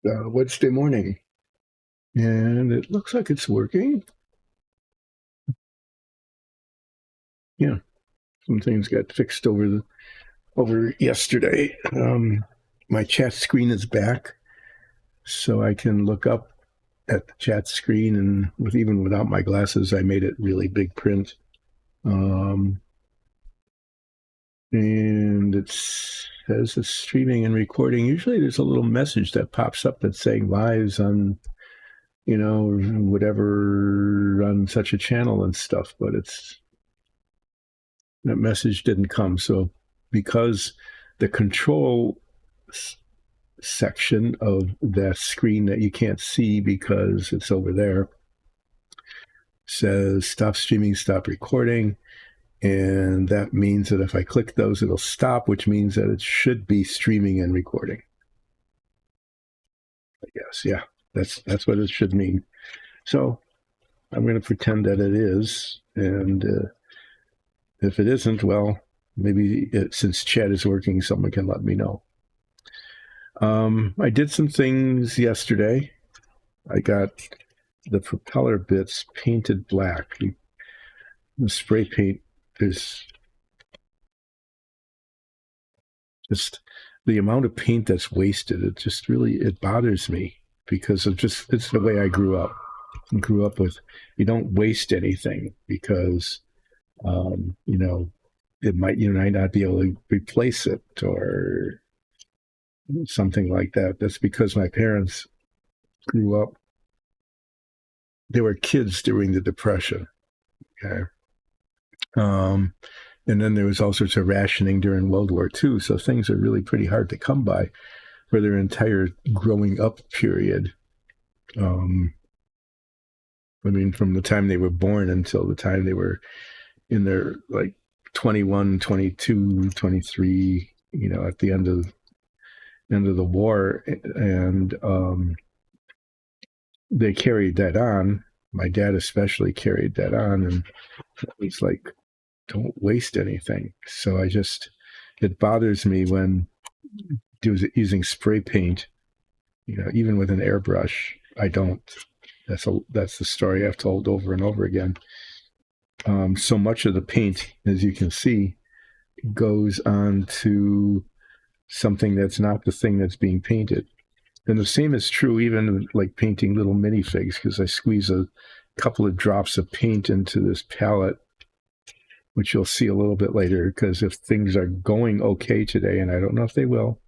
Wednesday morning, and it looks like it's working. Yeah, some things got fixed over yesterday. My chat screen is back, so I can look up at the chat screen, and even without my glasses, I made it really big print. And it says it's streaming and recording. Usually, there's a little message that pops up that's saying lives on whatever on such a channel and stuff, but that message didn't come. So because the control section of that screen that you can't see because it's over there says stop streaming, stop recording. And that means that if I click those, it'll stop, which means that it should be streaming and recording. I guess, yeah, that's what it should mean. So I'm going to pretend that it is, and if it isn't, well, maybe since chat is working, someone can let me know. I did some things yesterday. I got the propeller bits painted black. The spray paint is just the amount of paint that's wasted. It bothers me because it's the way I grew up. I grew up with you don't waste anything because it might you might not be able to replace it or something like that. That's because my parents grew up. They were kids during the Depression. Okay. And then there was all sorts of rationing during World War II. So things are really pretty hard to come by for their entire growing up period. From the time they were born until the time they were in their 21, 22, 23, at the end of the war. And they carried that on. My dad especially carried that on. And it was like, don't waste anything. So it bothers me when using spray paint, even with an airbrush, I don't. That's the story I've told over and over again. So much of the paint, as you can see, goes on to something that's not the thing that's being painted. And the same is true even like painting little minifigs, because I squeeze a couple of drops of paint into this palette, which you'll see a little bit later, because if things are going okay today, and I don't know if they will,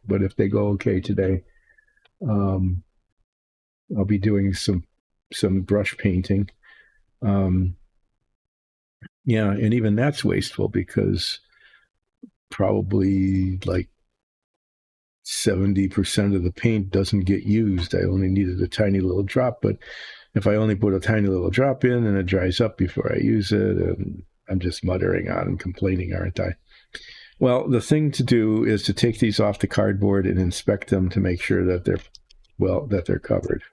but if they go okay today, I'll be doing some brush painting. Yeah, and even that's wasteful because probably like 70% of the paint doesn't get used. I only needed a tiny little drop, but if I only put a tiny little drop in and it dries up before I use it, and I'm just muttering on and complaining, aren't I? Well, the thing to do is to take these off the cardboard and inspect them to make sure that they're covered.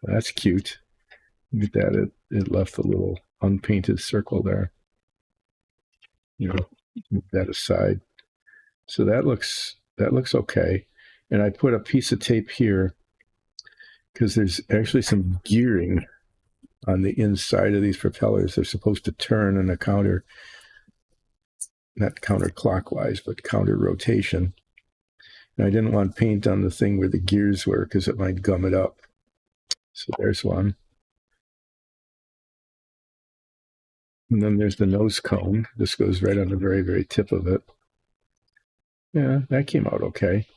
That's cute. Look at that. It left a little unpainted circle there. Move that aside. So that looks okay. And I put a piece of tape here because there's actually some gearing on the inside of these propellers. They're supposed to turn on a not counterclockwise, but counter rotation. And I didn't want paint on the thing where the gears were because it might gum it up. So there's one. And then there's the nose cone. This goes right on the very, very tip of it. Yeah, that came out okay.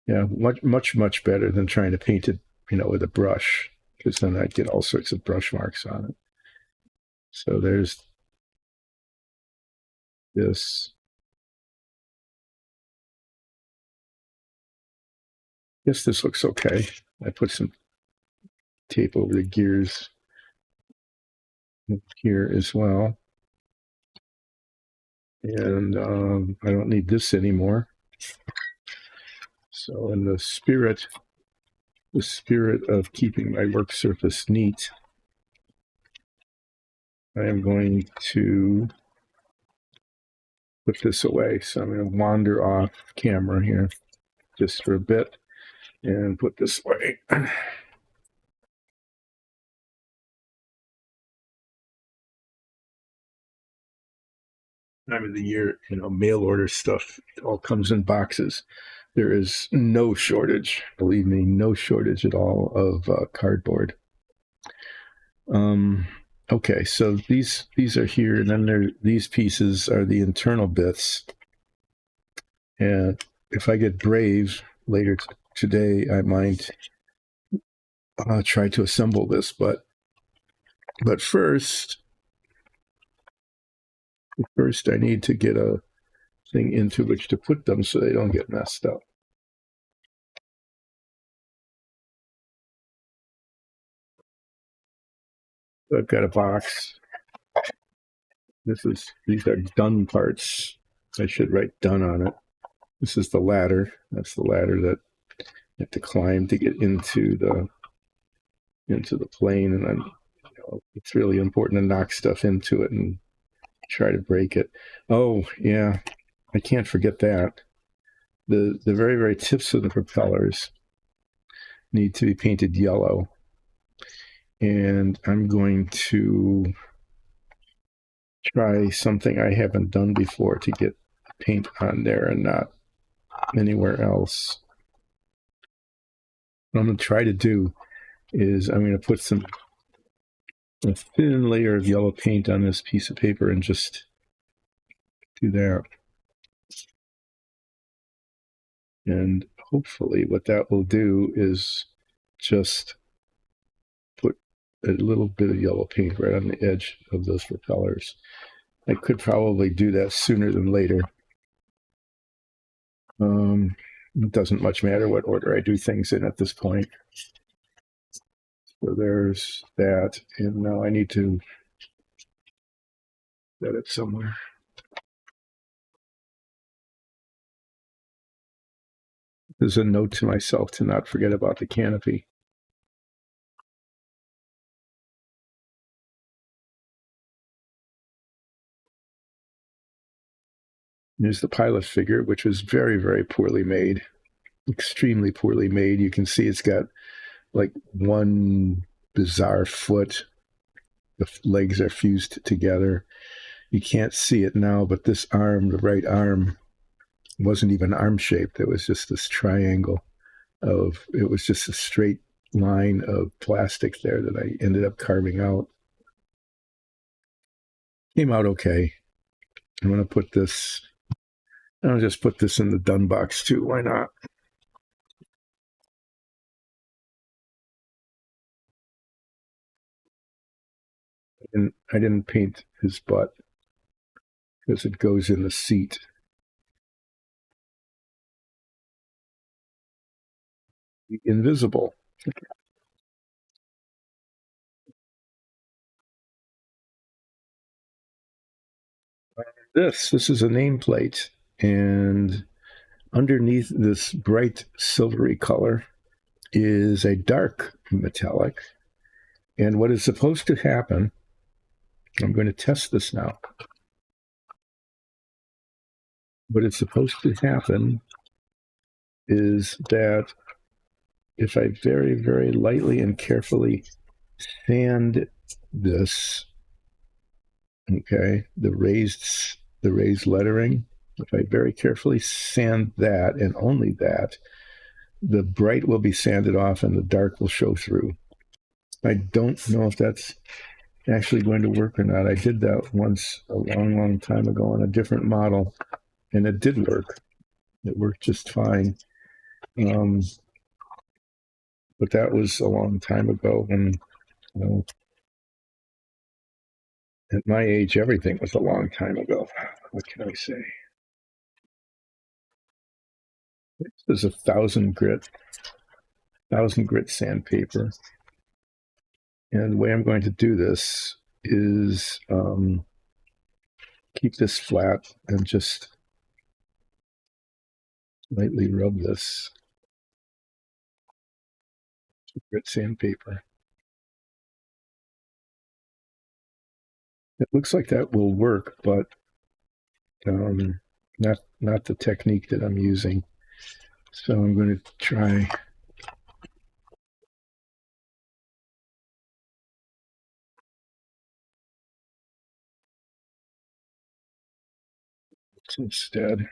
Yeah, much better than trying to paint it, with a brush, because then I'd get all sorts of brush marks on it. So there's this. Guess this looks okay. I put some tape over the gears here as well. And I don't need this anymore. So in the spirit of keeping my work surface neat, I am going to put this away. So I'm going to wander off camera here just for a bit. and put this away. Time of the year, mail order stuff, it all comes in boxes. There is no shortage, believe me, no shortage at all of cardboard. Okay, so these are here, and then these pieces are the internal bits. And if I get brave later today, I might try to assemble this, but first I need to get a thing into which to put them so they don't get messed up. So I've got a box. These are done parts. I should write done on it. This is the ladder. That's the ladder that you have to climb to get into the plane, and then it's really important to knock stuff into it and try to break it. Oh yeah, I can't forget that. The very, very tips of the propellers need to be painted yellow, and I'm going to try something I haven't done before to get paint on there and not anywhere else. What I'm going to try to do is I'm going to put a thin layer of yellow paint on this piece of paper and just do that. And hopefully what that will do is just put a little bit of yellow paint right on the edge of those propellers. I could probably do that sooner than later. It doesn't much matter what order I do things in at this point. So there's that, and now I need to set it somewhere. There's a note to myself to not forget about the canopy. There's the pilot figure, which was very, very poorly made, extremely poorly made. You can see it's got like one bizarre foot. The legs are fused together. You can't see it now, but this arm, the right arm, wasn't even arm shaped. It was just this triangle it was just a straight line of plastic there that I ended up carving out. Came out okay. I'm going to put this, I'll just put this in the done box too. Why not? And I didn't paint his butt because it goes in the seat. Invisible. This is a nameplate, and underneath this bright silvery color is a dark metallic. And what is supposed to happen, I'm going to test this now. What is supposed to happen is that if I very, very lightly and carefully sand this, okay, the raised lettering, if I very carefully sand that and only that, the bright will be sanded off and the dark will show through. I don't know if that's actually going to work or not. I did that once a long, long time ago on a different model, and it did work. It worked just fine. But that was a long time ago, and at my age, everything was a long time ago. What can I say? This is 1,000 grit sandpaper. And the way I'm going to do this is keep this flat and just lightly rub this grit sandpaper. It looks like that will work, but not the technique that I'm using. So I'm going to try instead.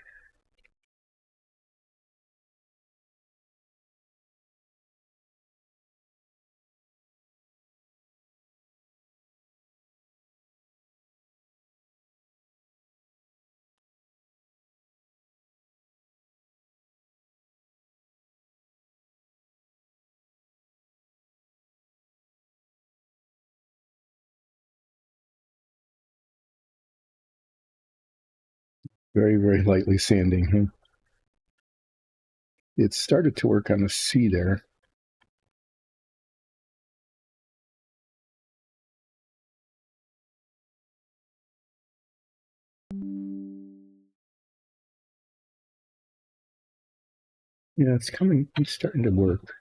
Very, very lightly sanding. Huh? It started to work on the C there. Yeah, it's coming. It's starting to work.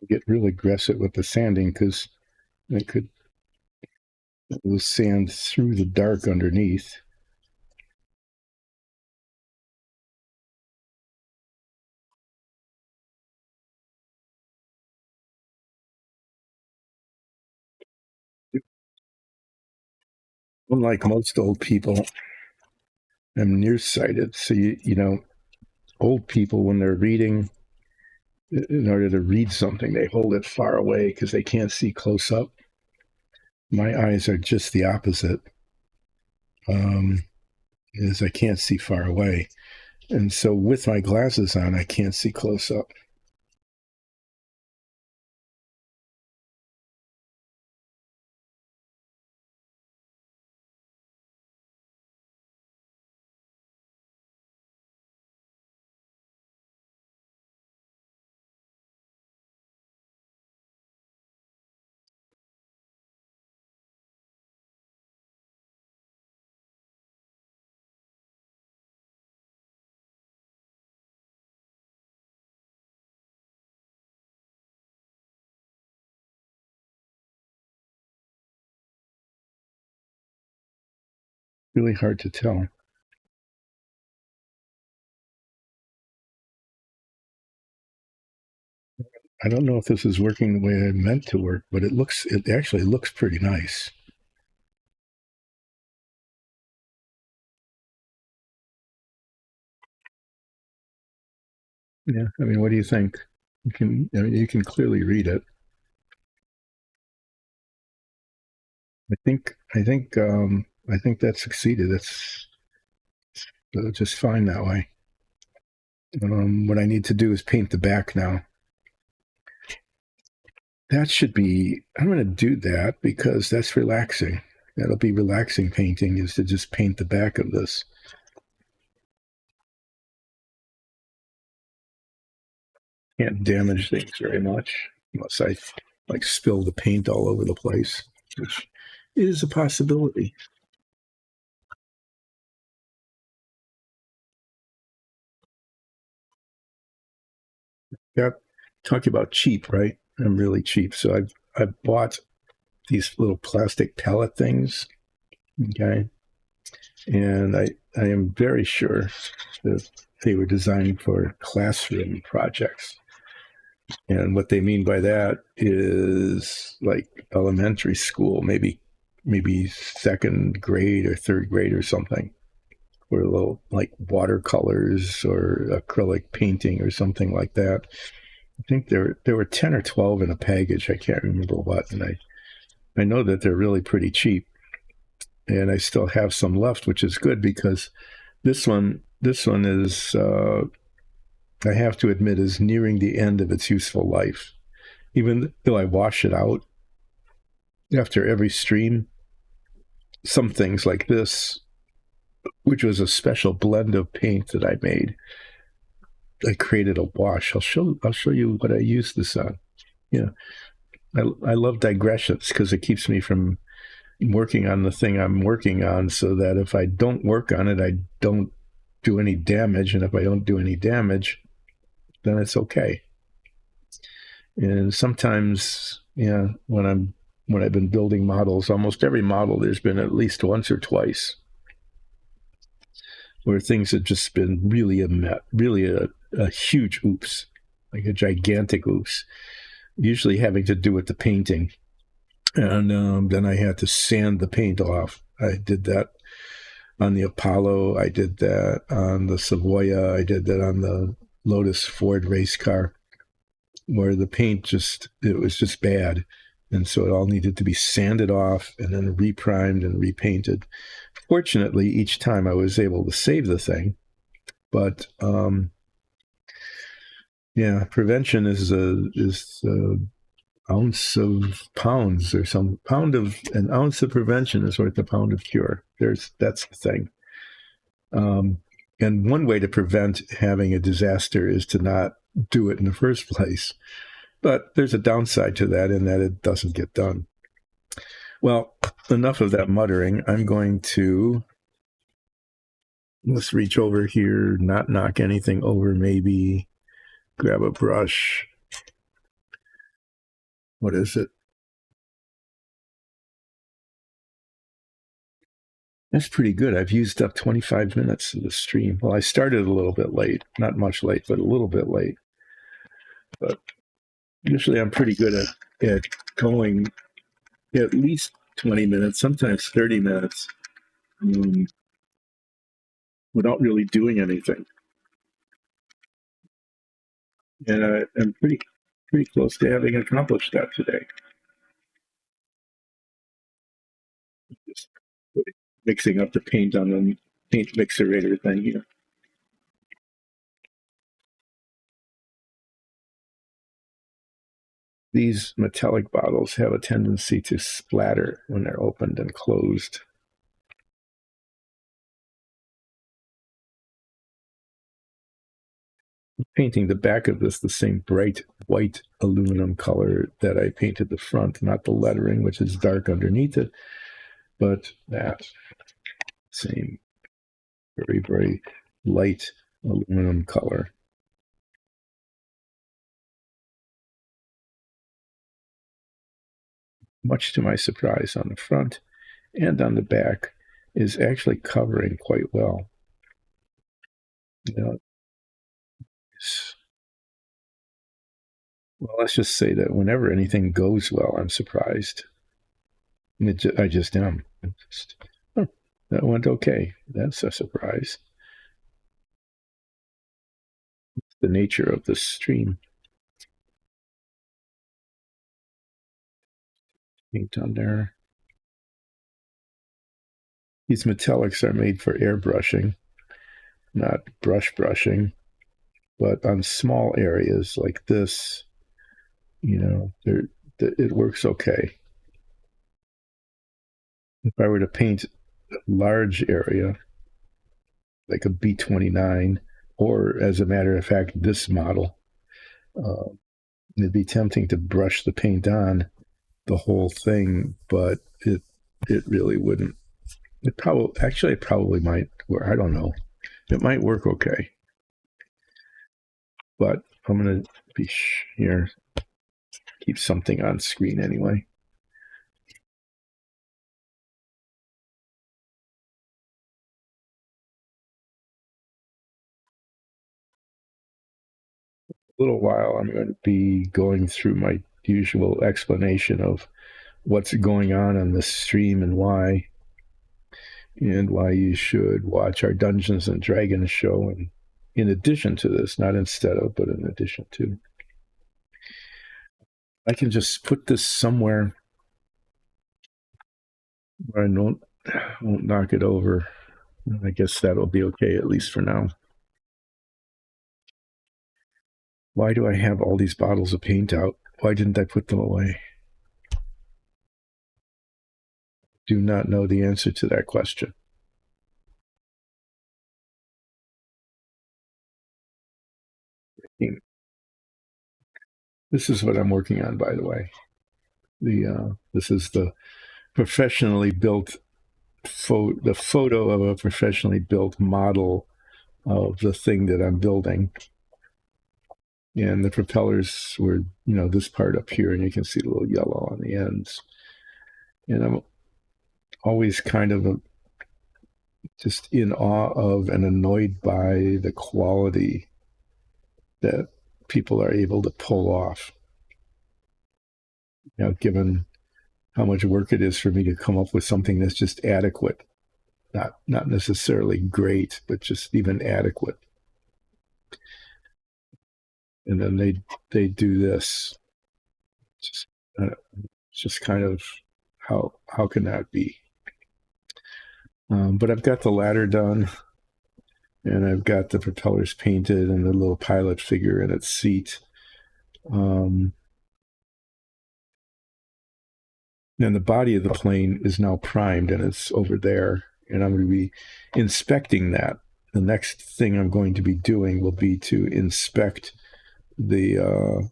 Get real aggressive with the sanding because it will sand through the dark underneath. Unlike most old people, I'm nearsighted. So, you know, old people, when they're reading, in order to read something, they hold it far away because they can't see close up. My eyes are just the opposite. Is I can't see far away. And so with my glasses on, I can't see close up. Really hard to tell. I don't know if this is working the way I meant to work, but it actually looks pretty nice. Yeah. I mean, what do you think? You can clearly read it. I think that succeeded. It's just fine that way. What I need to do is paint the back now. That should be, I'm going to do that because that's relaxing. That'll be relaxing painting is to just paint the back of this. Can't damage things very much unless I like spill the paint all over the place, which is a possibility. Yeah, talking about cheap, right? I'm really cheap, so I've bought these little plastic pellet things. Okay, and I am very sure that they were designed for classroom projects. And what they mean by that is like elementary school, maybe second grade or third grade or something, or a little like watercolors or acrylic painting or something like that. I think there were 10 or 12 in a package. I can't remember what, and I know that they're really pretty cheap, and I still have some left, which is good because this one is I have to admit is nearing the end of its useful life. Even though I wash it out after every stream, some things like this, which was a special blend of paint that I made, I created a wash. I'll show you what I used this on. Yeah, I love digressions because it keeps me from working on the thing I'm working on, so that if I don't work on it, I don't do any damage, and if I don't do any damage, then it's okay. And sometimes, yeah, when I've been building models, almost every model there's been at least once or twice where things have just been really a huge oops, like a gigantic oops, usually having to do with the painting. And then I had to sand the paint off. I did that on the Apollo. I did that on the Savoia. I did that on the Lotus Ford race car, where the paint it was just bad. And so it all needed to be sanded off and then reprimed and repainted. Fortunately, each time I was able to save the thing. But yeah, prevention is ounce of pounds or some an ounce of prevention is worth a pound of cure. That's the thing. And one way to prevent having a disaster is to not do it in the first place. But there's a downside to that in that it doesn't get done. Well, enough of that muttering. I'm going to, let's reach over here, not knock anything over, maybe grab a brush. What is it? That's pretty good. I've used up 25 minutes of the stream. Well, I started a little bit late, not much late, but a little bit late. But usually I'm pretty good at going at least 20 minutes, sometimes 30 minutes, without really doing anything. And I'm pretty close to having accomplished that today. Just mixing up the paint on the paint mixerator thing here. These metallic bottles have a tendency to splatter when they're opened and closed. I'm painting the back of this the same bright white aluminum color that I painted the front, not the lettering, which is dark underneath it, but that same very light aluminum color. Much to my surprise, on the front and on the back is actually covering quite well. Well, let's just say that whenever anything goes well, I'm surprised. I just am. That went okay. That's a surprise. The nature of the stream. Paint on there. These metallics are made for airbrushing, not brushing. But on small areas like this, it works okay. If I were to paint a large area, like a B29, or as a matter of fact, this model, it'd be tempting to brush the paint on the whole thing, but it really wouldn't. It probably might work. I don't know. It might work okay. But I'm going to be here, keep something on screen anyway. A little while, I'm going to be going through my usual explanation of what's going on this stream and why you should watch our Dungeons and Dragons show, and in addition to this, not instead of, but in addition to. I can just put this somewhere where I won't knock it over. I guess that'll be okay, at least for now. Why do I have all these bottles of paint out? Why didn't I put them away? Do not know the answer to that question. This is what I'm working on, by the way. This is the professionally built the photo of a professionally built model of the thing that I'm building. And the propellers were, this part up here, and you can see the little yellow on the ends. And I'm always kind of just in awe of and annoyed by the quality that people are able to pull off. Given how much work it is for me to come up with something that's just adequate, not necessarily great, but just even adequate. And then they do this. Just kind of how can that be? But I've got the ladder done, and I've got the propellers painted and the little pilot figure in its seat. And the body of the plane is now primed, and it's over there, and I'm going to be inspecting that. The next thing I'm going to be doing will be to inspect the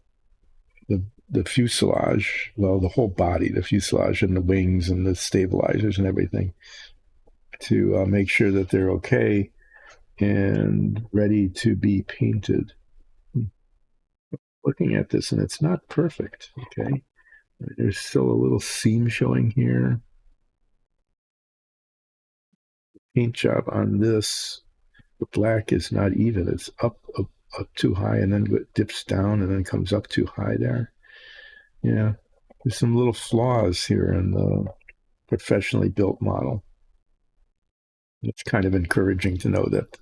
fuselage, well, the whole body, the fuselage and the wings and the stabilizers and everything, to make sure that they're okay and ready to be painted. Looking at this, and it's not perfect, okay? There's still a little seam showing here. Paint job on this, the black is not even. It's up too high, and then it dips down and then comes up too high there. Yeah, there's some little flaws here in the professionally built model. It's kind of encouraging to know that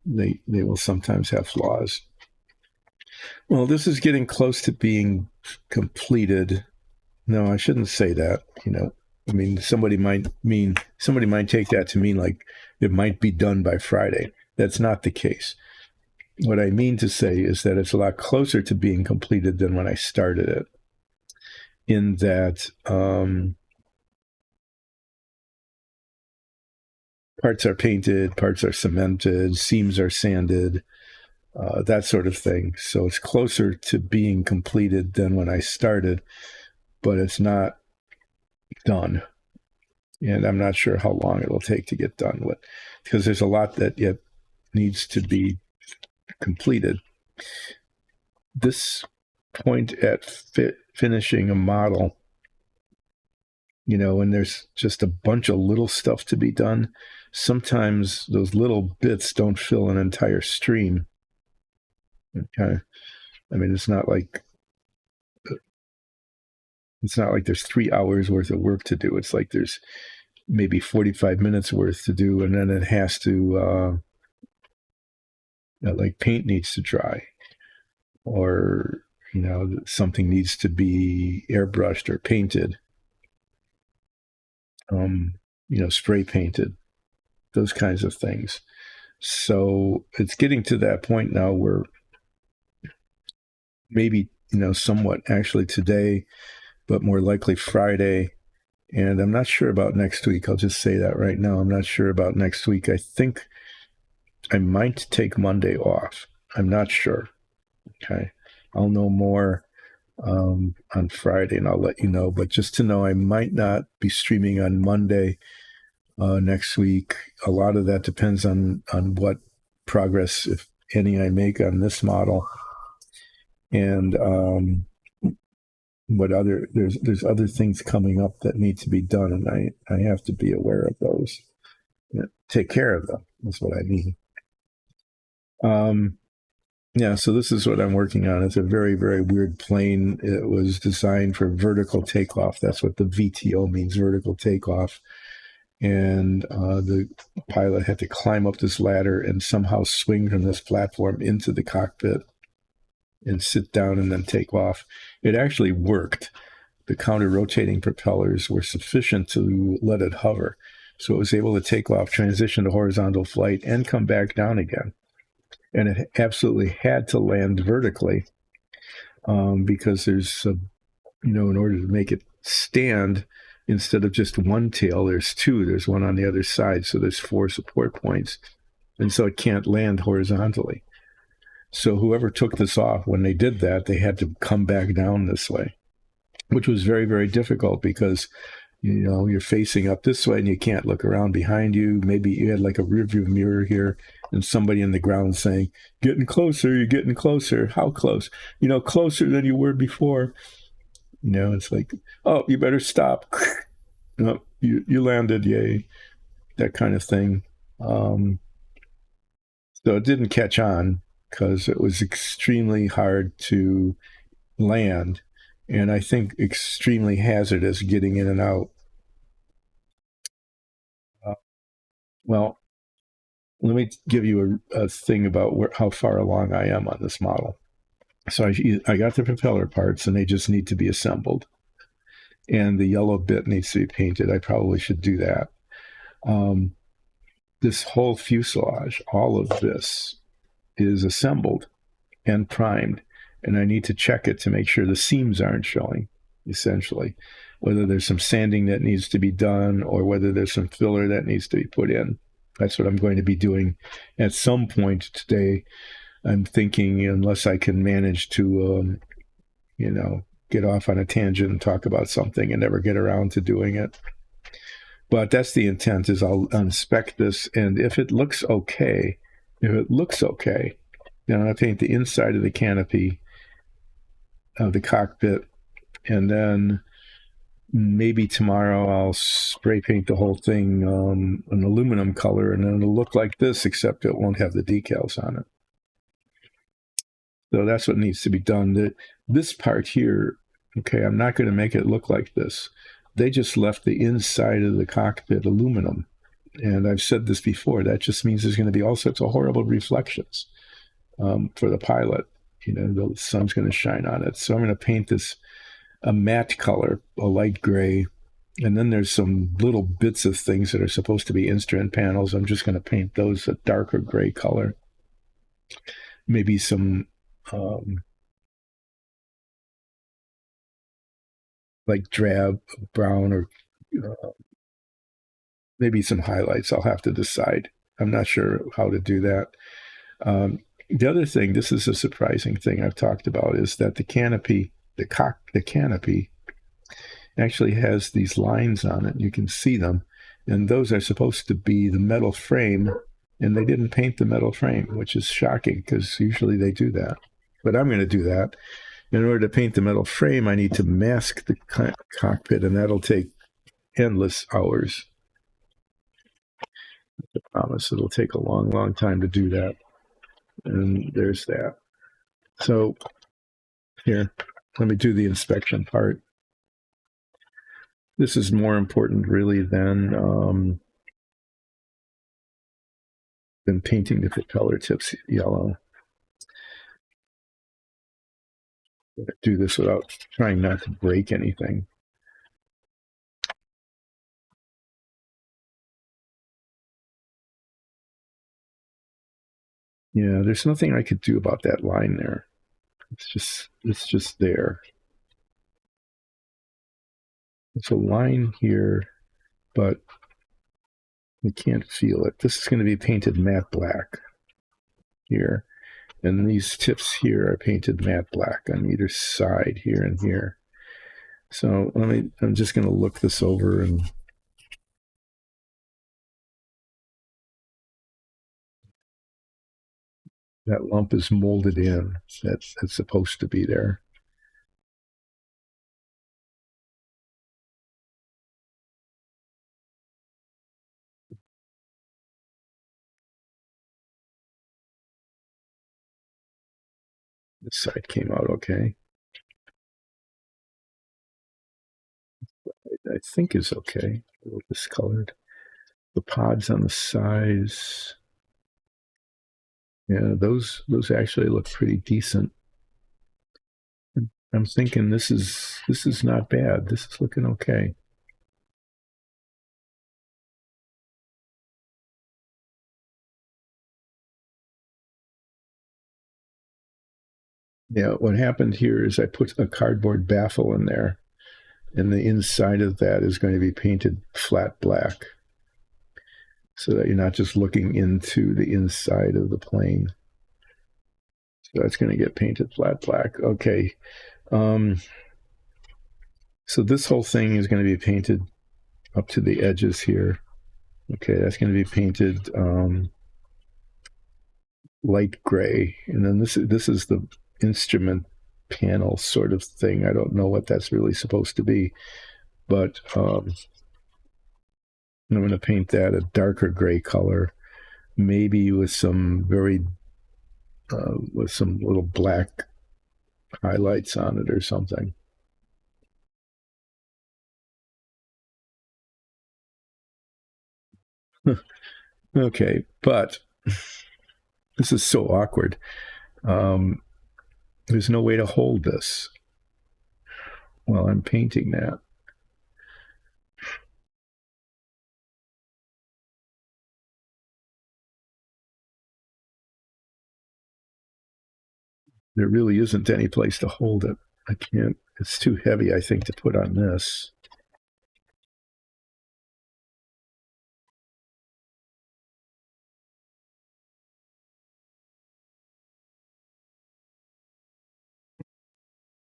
they will sometimes have flaws. Well, this is getting close to being completed. No, I shouldn't say that. I mean, somebody might take that to mean like it might be done by Friday. That's not the case. What I mean to say is that it's a lot closer to being completed than when I started it. In that parts are painted, parts are cemented, seams are sanded, that sort of thing. So it's closer to being completed than when I started, but it's not done. And I'm not sure how long it'll take to get done with, because there's a lot that yet needs to be completed. This point at finishing a model, when there's just a bunch of little stuff to be done, sometimes those little bits don't fill an entire stream. Okay. I mean, it's not like there's 3 hours worth of work to do. It's like there's maybe 45 minutes worth to do, and then it has to like paint needs to dry, or something needs to be airbrushed or painted, spray painted, those kinds of things. So it's getting to that point now where maybe somewhat actually today, but more likely Friday. And I'm not sure about next week. I'll just say that right now. I'm not sure about next week. I think I might take Monday off. I'm not sure. Okay. I'll know more on Friday, and I'll let you know. But just to know, I might not be streaming on Monday next week. A lot of that depends on what progress, if any, I make on this model. And there's other things coming up that need to be done, and I have to be aware of those. Take care of them. That's what I mean. Yeah, so this is what I'm working on. It's a very, very weird plane. It was designed for vertical takeoff. That's what the VTO means, vertical takeoff. And the pilot had to climb up this ladder and somehow swing from this platform into the cockpit and sit down and then take off. It actually worked. The counter-rotating propellers were sufficient to let it hover. So it was able to take off, transition to horizontal flight, and come back down again. And it absolutely had to land vertically because there's, in order to make it stand, instead of just one tail, there's two. There's one on the other side, so there's 4 support points. And so it can't land horizontally. So whoever took this off, when they did that, they had to come back down this way, which was very, very difficult because, you're facing up this way and you can't look around behind you. Maybe you had like a rear view mirror here and somebody in the ground saying, "Getting closer, you're getting closer. How close? Closer than you were before." It's like, "Oh, you better stop." No, you landed, yay, that kind of thing. So it didn't catch on because it was extremely hard to land, and I think extremely hazardous getting in and out. Well, let me give you a thing about how far along I am on this model. So I got the propeller parts, and they just need to be assembled. And the yellow bit needs to be painted. I probably should do that. This whole fuselage, all of this, is assembled and primed, and I need to check it to make sure the seams aren't showing, essentially, whether there's some sanding that needs to be done or whether there's some filler that needs to be put in. That's what I'm going to be doing at some point today. I'm thinking, unless I can manage to, get off on a tangent and talk about something and never get around to doing it. But that's the intent, is I'll inspect this, and if it looks okay, then I paint the inside of the canopy of the cockpit, and then maybe tomorrow I'll spray paint the whole thing an aluminum color, and then it'll look like this, except it won't have the decals on it. So that's what needs to be done. This part here, okay, I'm not going to make it look like this. They just left the inside of the cockpit aluminum. And I've said this before, that just means there's going to be all sorts of horrible reflections for the pilot. The sun's going to shine on it. So I'm going to paint this a matte color, a light gray. And then there's some little bits of things that are supposed to be instrument panels. I'm just going to paint those a darker gray color. Maybe some like drab brown, or maybe some highlights. I'll have to decide. I'm not sure how to do that. The other thing, this is a surprising thing I've talked about, is that the canopy, the canopy actually has these lines on it. You can see them, and those are supposed to be the metal frame, and they didn't paint the metal frame, which is shocking because usually they do that. But I'm going to do that. In order to paint the metal frame, I need to mask the cockpit, and that'll take endless hours. I promise it'll take a long, long time to do that. And there's that. So here, let me do the inspection part. This is more important, really, than painting the propeller tips yellow. Do this without trying not to break anything. Yeah, there's nothing I could do about that line there. It's just there. It's a line here, but you can't feel it. This is going to be painted matte black here. And these tips here are painted matte black on either side, here and here. So I'm just going to look this over, and that lump is molded in. That's supposed to be there. This side came out okay. I think is okay. A little discolored. The pods on the sides, yeah, those actually look pretty decent. I'm thinking this is not bad. This is looking okay. Yeah, what happened here is I put a cardboard baffle in there, and the inside of that is going to be painted flat black, so that you're not just looking into the inside of the plane. So that's going to get painted flat black. Okay. So this whole thing is going to be painted up to the edges here. Okay, that's going to be painted light gray, and then this is the instrument panel sort of thing. I don't know what that's really supposed to be, but I'm going to paint that a darker gray color, maybe with some with some little black highlights on it or something. Okay, but this is so awkward. Um, there's no way to hold this while I'm painting that. There really isn't any place to hold it. I can't, it's too heavy, I think, to put on this.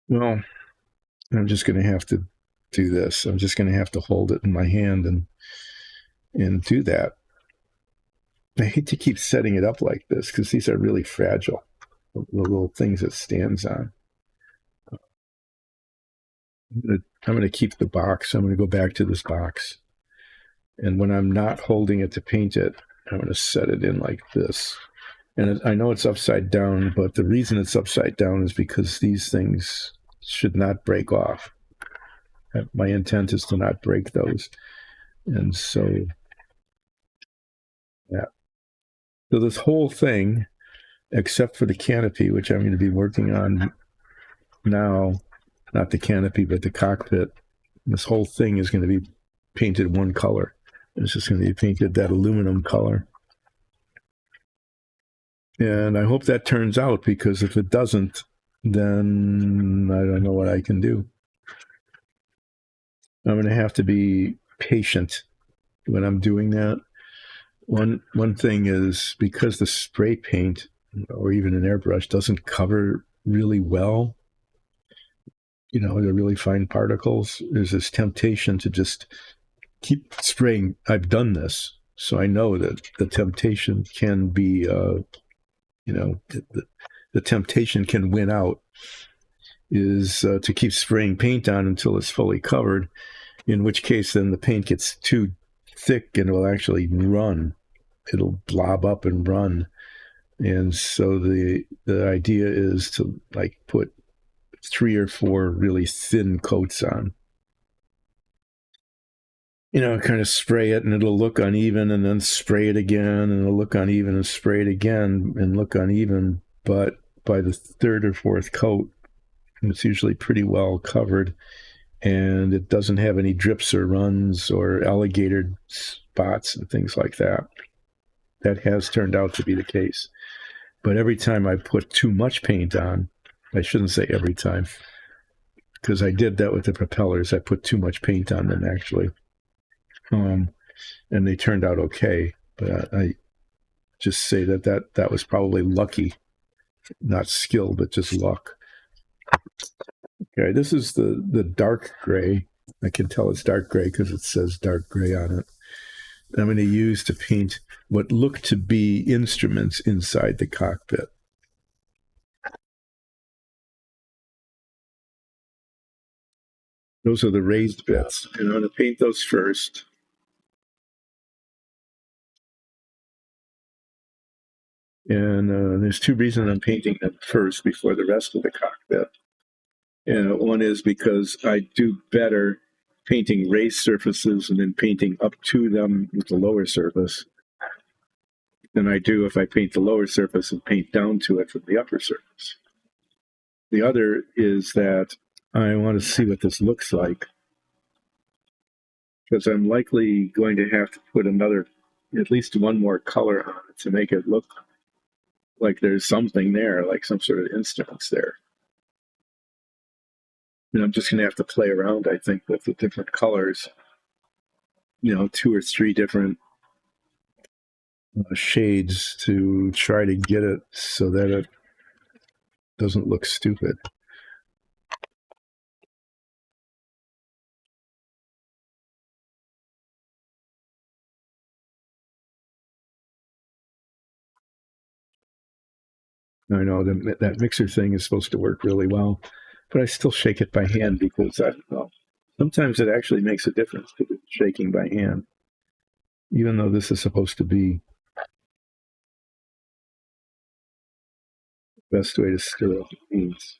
Well, I'm just going to have to do this. I'm just going to have to hold it in my hand and do that. I hate to keep setting it up like this because these are really fragile, the little things it stands on. I'm going to keep the box. I'm going to go back to this box. And when I'm not holding it to paint it, I'm going to set it in like this. And I know it's upside down, but the reason it's upside down is because these things should not break off. My intent is to not break those. And so, yeah. So this whole thing, except for the canopy, which I'm going to be working on now, not the canopy, but the cockpit, this whole thing is going to be painted one color. It's just going to be painted that aluminum color. And I hope that turns out, because if it doesn't, then I don't know what I can do. I'm going to have to be patient when I'm doing that. One thing is, because the spray paint or even an airbrush doesn't cover really well, the really fine particles, there's this temptation to just keep spraying. I've done this, so I know that the temptation can be, the temptation can win out, is to keep spraying paint on until it's fully covered, in which case then the paint gets too thick and it will actually run. It'll blob up and run. And so the idea is to like put 3 or 4 really thin coats on. Kind of spray it and it'll look uneven, and then spray it again and it'll look uneven, and spray it again and look uneven. But by the 3rd or 4th coat, it's usually pretty well covered, and it doesn't have any drips or runs or alligator spots and things like that. That has turned out to be the case. But every time I put too much paint on, I shouldn't say every time, because I did that with the propellers. I put too much paint on them, actually. And they turned out okay. But I just say that was probably lucky, not skill, but just luck. Okay, this is the dark gray. I can tell it's dark gray because it says dark gray on it. I'm going to use to paint what look to be instruments inside the cockpit. Those are the raised bits, and I'm going to paint those first. And there's 2 reasons I'm painting them first before the rest of the cockpit. And one is because I do better painting raised surfaces and then painting up to them with the lower surface than I do if I paint the lower surface and paint down to it from the upper surface. The other is that I want to see what this looks like, because I'm likely going to have to put at least one more color on it to make it look like there's something there, like some sort of instruments there. And I'm just going to have to play around, I think, with the different colors, 2 or 3 different shades to try to get it so that it doesn't look stupid. I know that mixer thing is supposed to work really well, but I still shake it by hand because sometimes it actually makes a difference to shaking by hand, even though this is supposed to be the best way to stir up the beans.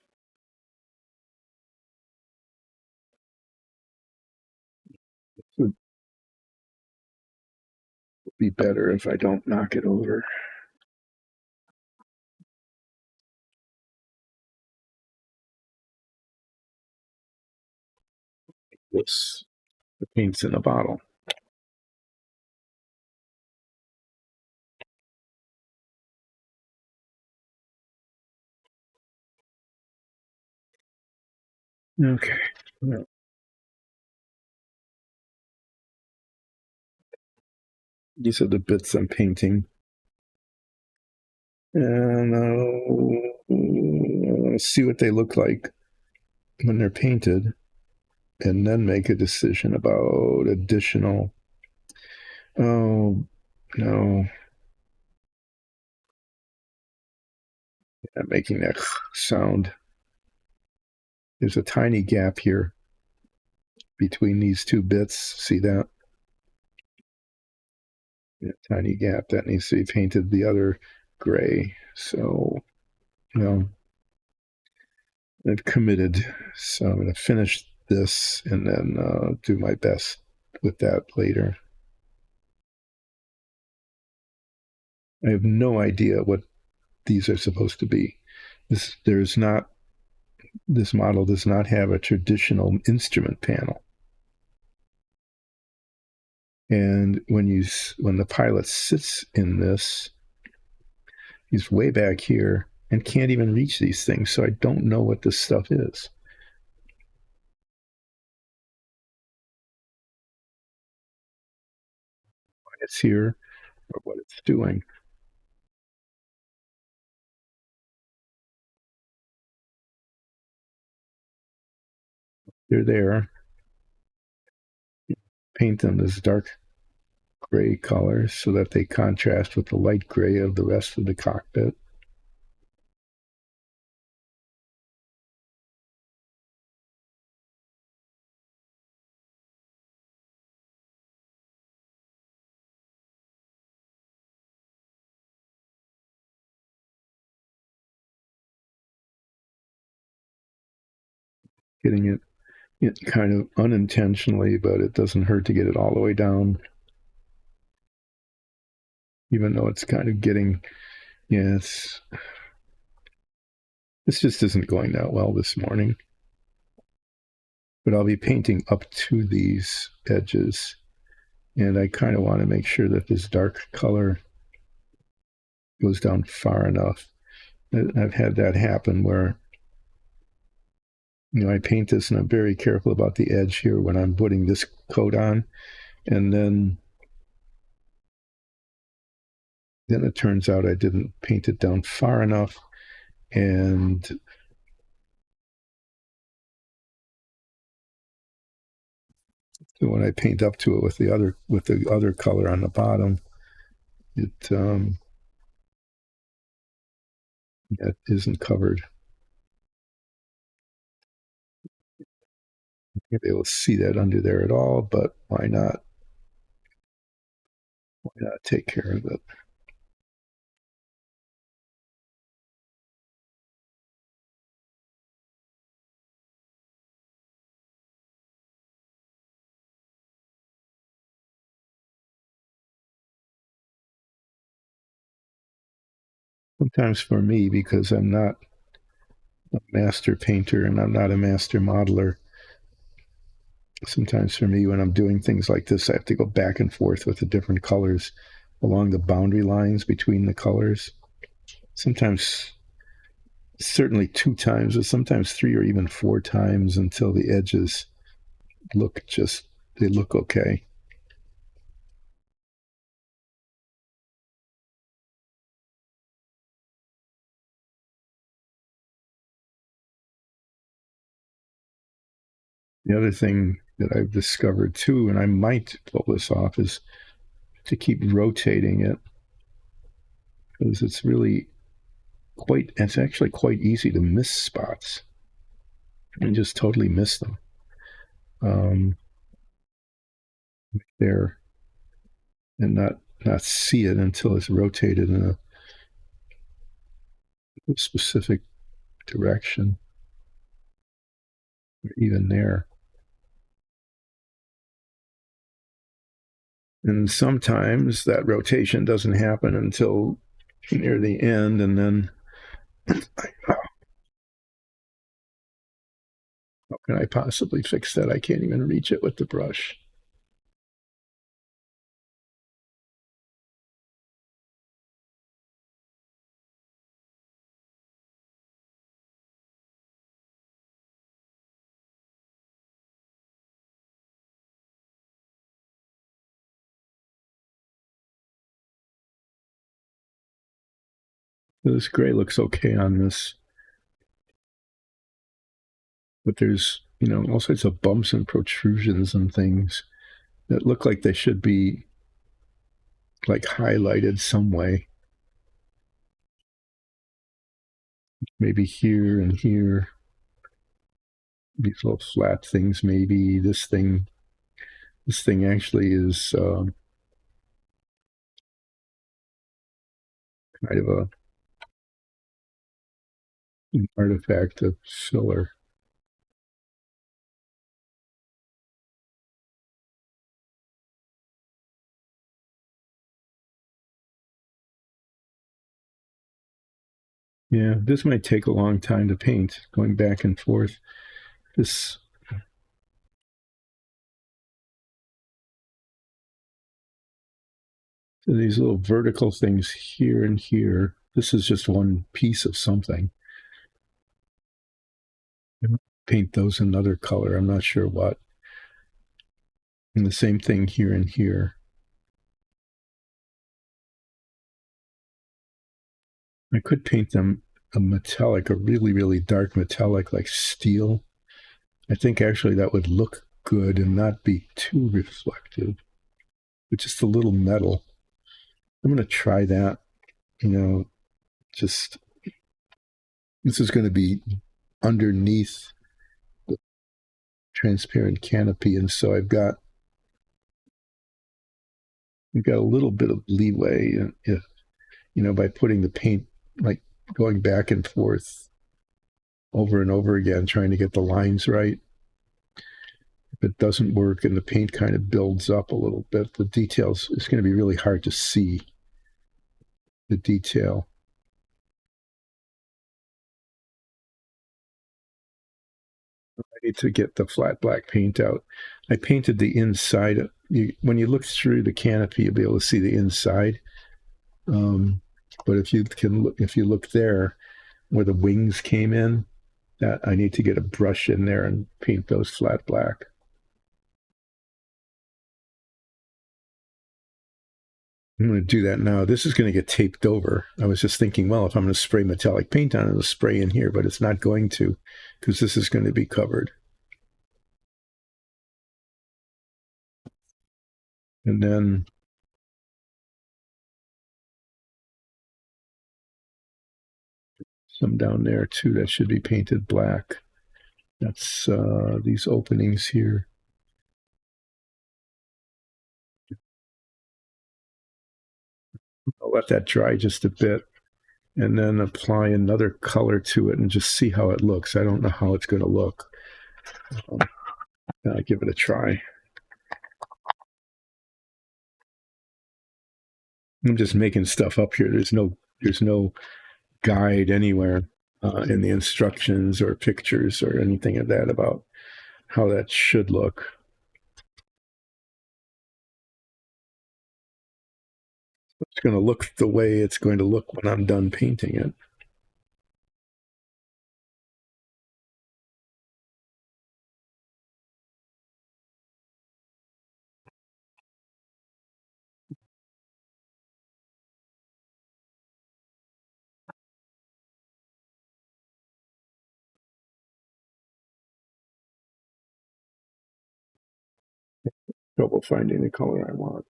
It would be better if I don't knock it over. This the paint's in a bottle. Okay. Well, these are the bits I'm painting. And I'll see what they look like when they're painted, and then make a decision about additional. Oh, no. I'm making that sound. There's a tiny gap here between these two bits. See that? Yeah, tiny gap. That needs to be painted the other gray. So, I've committed. So I'm going to finish this and then do my best with that later. I have no idea what these are supposed to be. This model does not have a traditional instrument panel. And when the pilot sits in this, he's way back here and can't even reach these things. So I don't know what this stuff is. Why it's here or what it's doing. They're there. Paint them this dark gray color so that they contrast with the light gray of the rest of the cockpit. Getting it kind of unintentionally, but it doesn't hurt to get it all the way down. Even though it's kind of getting, this just isn't going that well this morning. But I'll be painting up to these edges, and I kind of want to make sure that this dark color goes down far enough. I've had that happen where I paint this and I'm very careful about the edge here when I'm putting this coat on, and then it turns out I didn't paint it down far enough, and so when I paint up to it with the other color on the bottom, it isn't covered. You'll be able to see that under there at all, but why not? Why not take care of it? Sometimes for me, because I'm not a master painter and I'm not a master modeler, sometimes for me when I'm doing things like this, I have to go back and forth with the different colors along the boundary lines between the colors. Sometimes, certainly 2 times, but sometimes 3 or even 4 times until the edges look okay. The other thing that I've discovered too, and I might pull this off, is to keep rotating it, because it's really it's actually quite easy to miss spots and just totally miss them. There and not see it until it's rotated in a specific direction, or even there. And sometimes that rotation doesn't happen until near the end, and then how can I possibly fix that? I can't even reach it with the brush. This gray looks okay on this, but there's all sorts of bumps and protrusions and things that look like they should be like highlighted some way. Maybe here and here. These little flat things, maybe this thing actually is kind of an artifact of filler. Yeah, this might take a long time to paint, going back and forth. This so these little vertical things here and here. This is just one piece of something. Paint those another color. I'm not sure what. And the same thing here and here. I could paint them a metallic, a really, really dark metallic like steel. I think actually that would look good and not be too reflective, but just a little metal. I'm going to try that. Just this is going to be underneath the transparent canopy, and so I've got a little bit of leeway if by putting the paint, like going back and forth over and over again, trying to get the lines right. If it doesn't work and the paint kind of builds up a little bit, the details, it's going to be really hard to see the detail. I need to get the flat black paint out. I painted the inside. When you look through the canopy, you'll be able to see the inside. But if you look there where the wings came in, that I need to get a brush in there and paint those flat black. I'm going to do that now. This is going to get taped over. I was just thinking, well, if I'm going to spray metallic paint on it, it'll spray in here, but it's not going to, because this is going to be covered. And then some down there too that should be painted black. That's these openings here. I'll let that dry just a bit and then apply another color to it and just see how it looks. I don't know how it's going to look. I'll give it a try. I'm just making stuff up here. There's no guide anywhere in the instructions or pictures or anything of that about how that should look. It's going to look the way it's going to look when I'm done painting it. Trouble finding the color I want.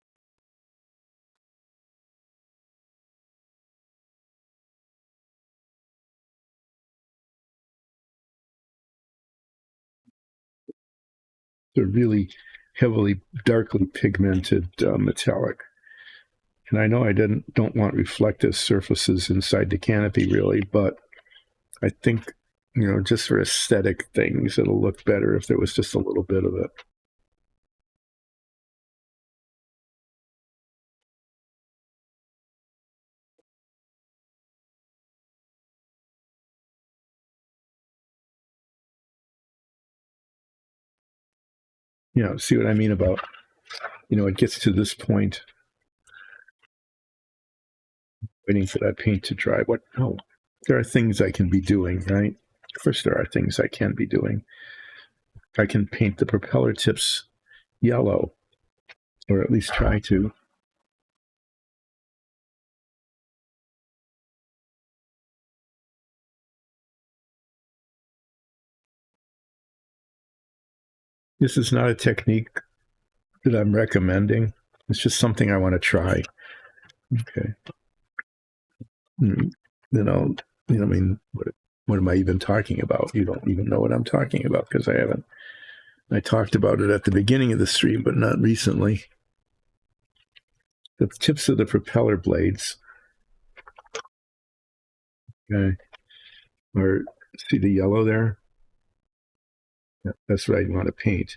a really heavily, darkly pigmented metallic. And I know I don't want reflective surfaces inside the canopy really, but I think, just for aesthetic things, it'll look better if there was just a little bit of it. See what I mean about, it gets to this point, waiting for that paint to dry. There are things I can be doing, right? First, there are things I can be doing. I can paint the propeller tips yellow, or at least try to. This is not a technique that I'm recommending. It's just something I want to try. Okay. I mean, what am I even talking about? You don't even know what I'm talking about because I haven't. I talked about it at the beginning of the stream, but not recently. The tips of the propeller blades, okay, see the yellow there? That's what I want to paint.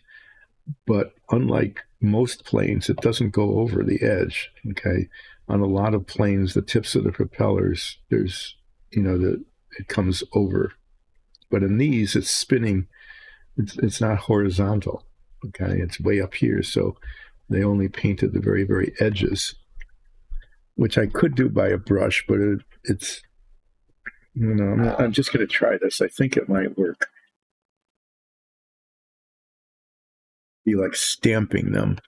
But unlike most planes, it doesn't go over the edge, okay? On a lot of planes, the tips of the propellers, there's, it comes over. But in these, it's spinning. It's not horizontal, okay? It's way up here, so they only painted the very, very edges, which I could do by a brush, but it's, I'm just going to try this. I think it might work. Be like stamping them.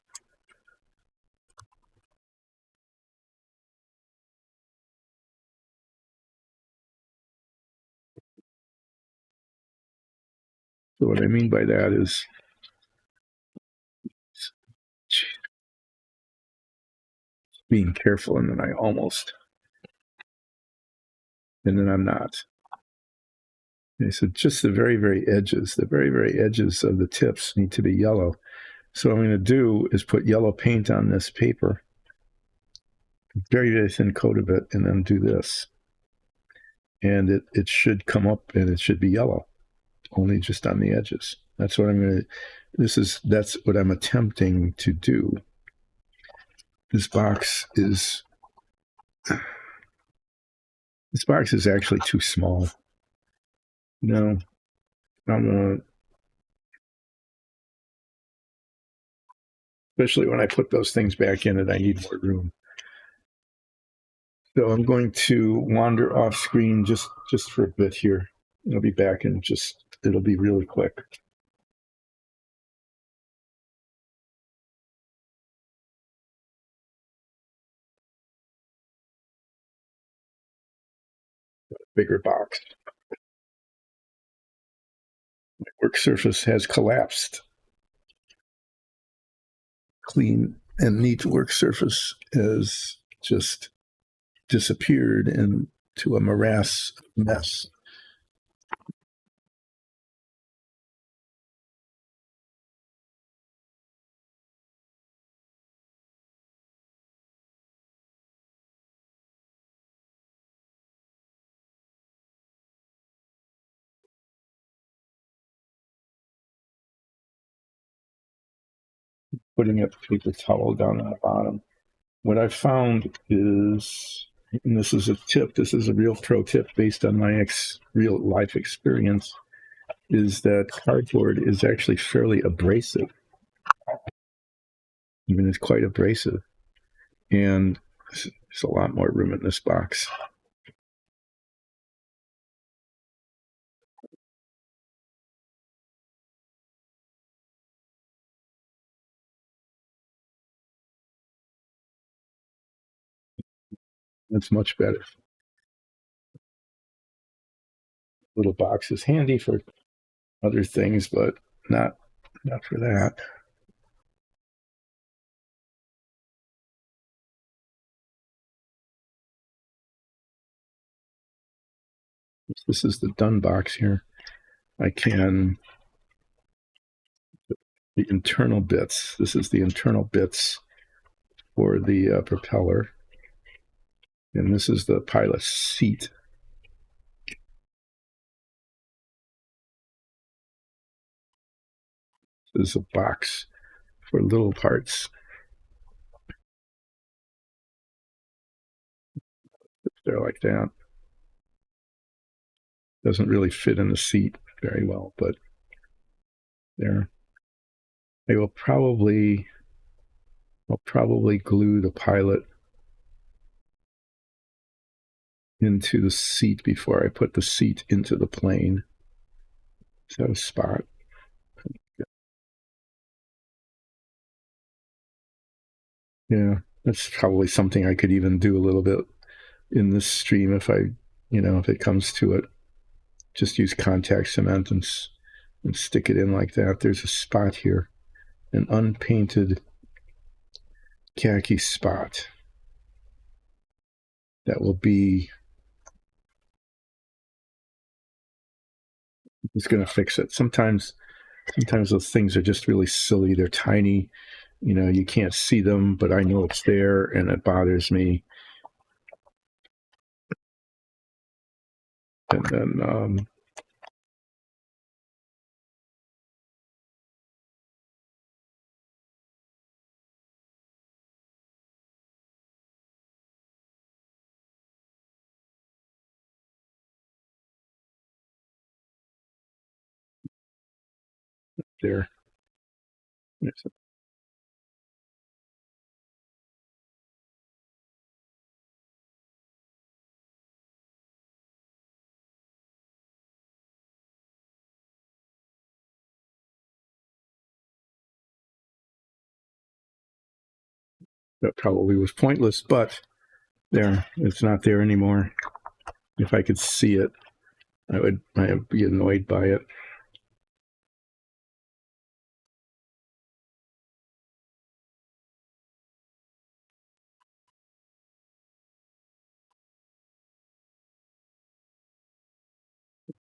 So what I mean by that is, being careful, and then and then I'm not. Okay, so just the very, very edges of the tips need to be yellow. So what I'm going to do is put yellow paint on this paper, very, very thin coat of it, and then do this. And it should come up and it should be yellow, only just on the edges. That's what I'm going to, that's what I'm attempting to do. This box is actually too small. No, especially when I put those things back in it, I need more room. So I'm going to wander off screen just for a bit here. I'll be back in it'll be really quick. Bigger box. My work surface has collapsed. Clean and neat work surface has just disappeared into a morass mess. Putting a paper towel down on the bottom. What I found is, and this is a real pro tip based on my real life experience, is that cardboard is actually fairly abrasive. Even it's quite abrasive. And there's a lot more room in this box. It's much better. Little box is handy for other things, but not for that. This is the done box here. I can the internal bits. This is the internal bits for the propeller. And this is the pilot's seat. This is a box for little parts. They're like that. Doesn't really fit in the seat very well, but there. I'll probably glue the pilot into the seat before I put the seat into the plane. Is that a spot? Yeah, that's probably something I could even do a little bit in this stream if if it comes to it. Just use contact cement and stick it in like that. There's a spot here, an unpainted khaki spot that will be. It's going to fix it. Sometimes those things are just really silly. They're tiny. You can't see them, but I know it's there, and it bothers me. And then there. That probably was pointless, but there, it's not there anymore. If I could see it, I would be annoyed by it.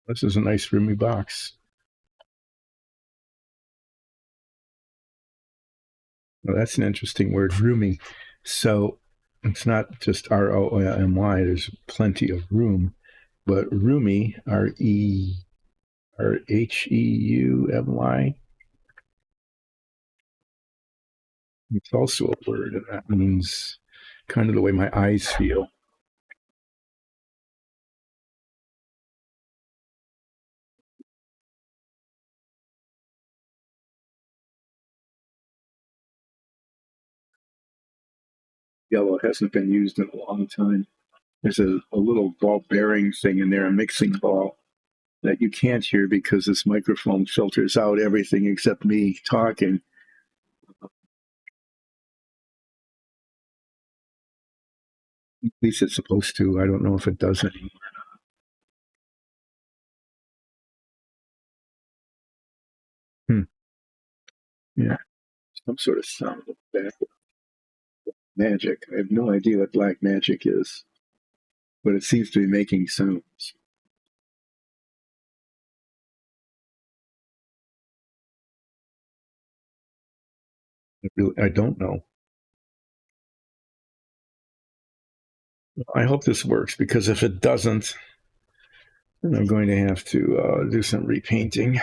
This is a nice roomy box. Well, that's an interesting word, roomy. So it's not just ROOMY. There's plenty of room, but roomy, RHEUMY. It's also a word, and that means kind of the way my eyes feel. Yellow hasn't been used in a long time. There's a little ball bearing thing in there, a mixing ball, that you can't hear because this microphone filters out everything except me talking. At least it's supposed to. I don't know if it does anymore. Yeah, some sort of sound of black magic. I have no idea what black magic is, but it seems to be making sounds. I don't know. I hope this works because if it doesn't, then I'm going to have to do some repainting.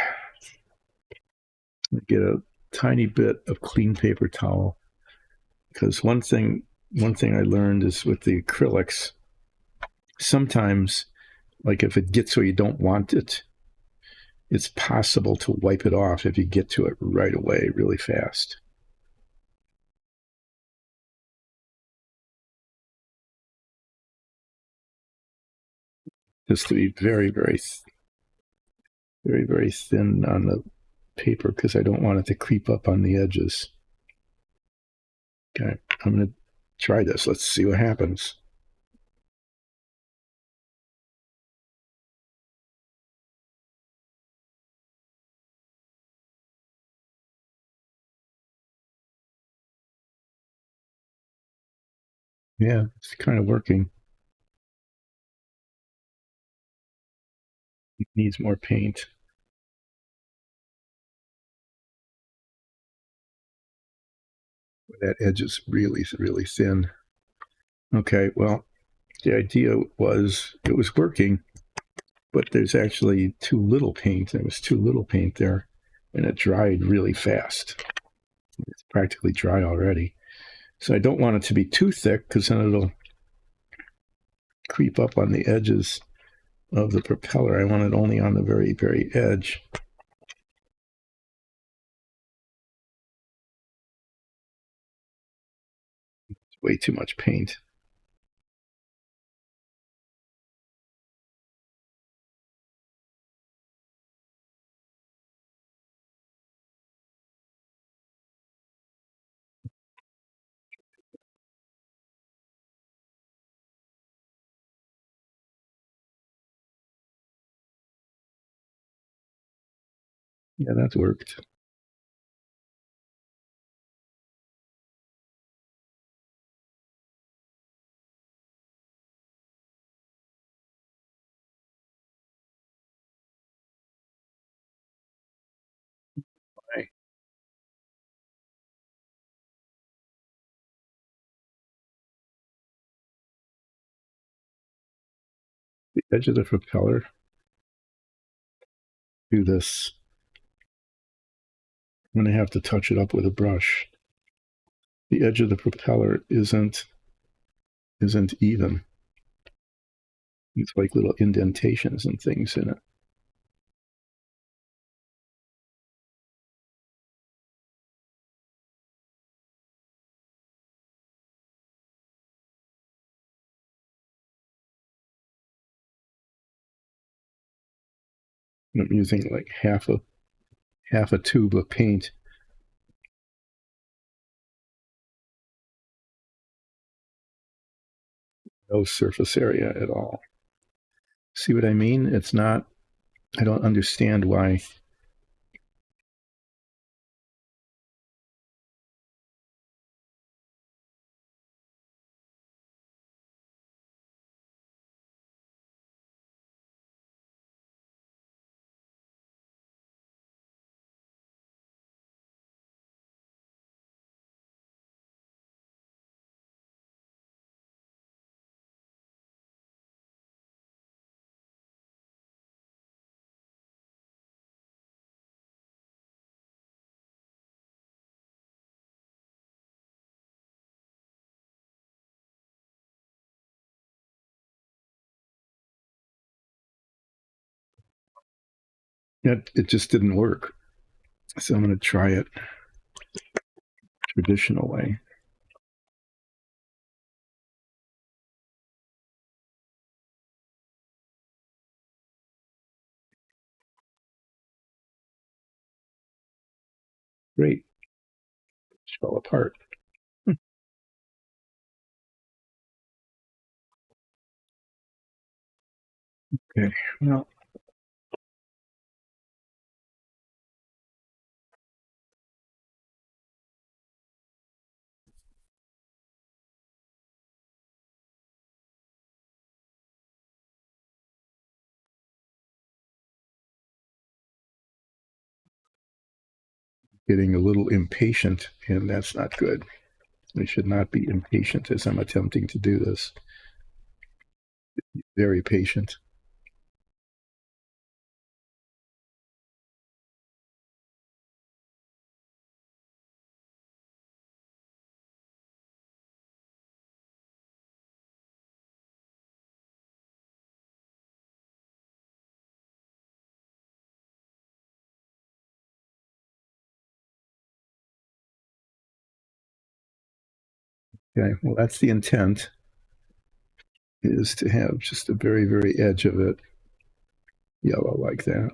Get a tiny bit of clean paper towel because one thing I learned is with the acrylics, sometimes, like if it gets where you don't want it, it's possible to wipe it off if you get to it right away, really fast. Just to be very, very, very, very thin on the paper because I don't want it to creep up on the edges. Okay, I'm going to try this. Let's see what happens. Yeah, it's kind of working. It needs more paint. That edge is really, really thin. Okay, well, the idea was it was working, but there's actually too little paint. There was too little paint there, and it dried really fast. It's practically dry already. So I don't want it to be too thick because then it'll creep up on the edges of the propeller. I want it only on the very, very edge. It's way too much paint. Yeah, that's worked. Right. The edge of the propeller, do this. I'm going to have to touch it up with a brush. The edge of the propeller isn't even. It's like little indentations and things in it. And I'm using like half a tube of paint. No surface area at all. See what I mean? It's not, I don't understand why. It just didn't work. So I'm going to try it traditional way. Great. It fell apart. Okay. Well, getting a little impatient, and that's not good. I should not be impatient as I'm attempting to do this. Very patient. Okay. Well, that's the intent, is to have just the very, very edge of it yellow like that.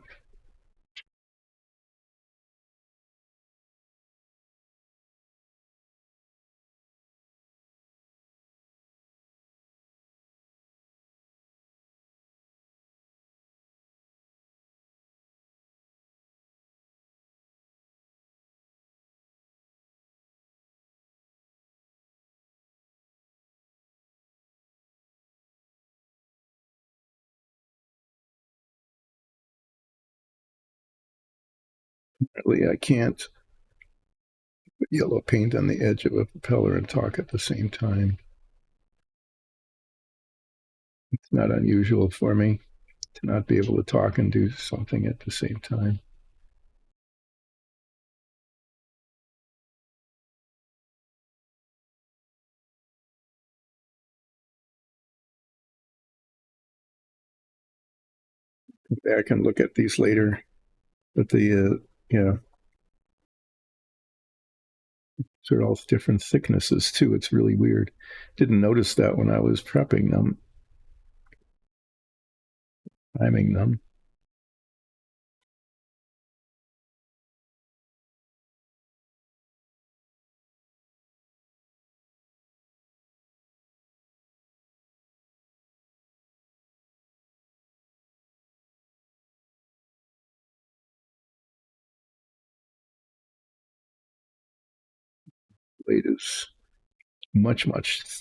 Really, I can't yellow paint on the edge of a propeller and talk at the same time. It's not unusual for me to not be able to talk and do something at the same time. I can look at these later, but yeah, they're all different thicknesses too. It's really weird. Didn't notice that when I was prepping them, timing them. Blade is much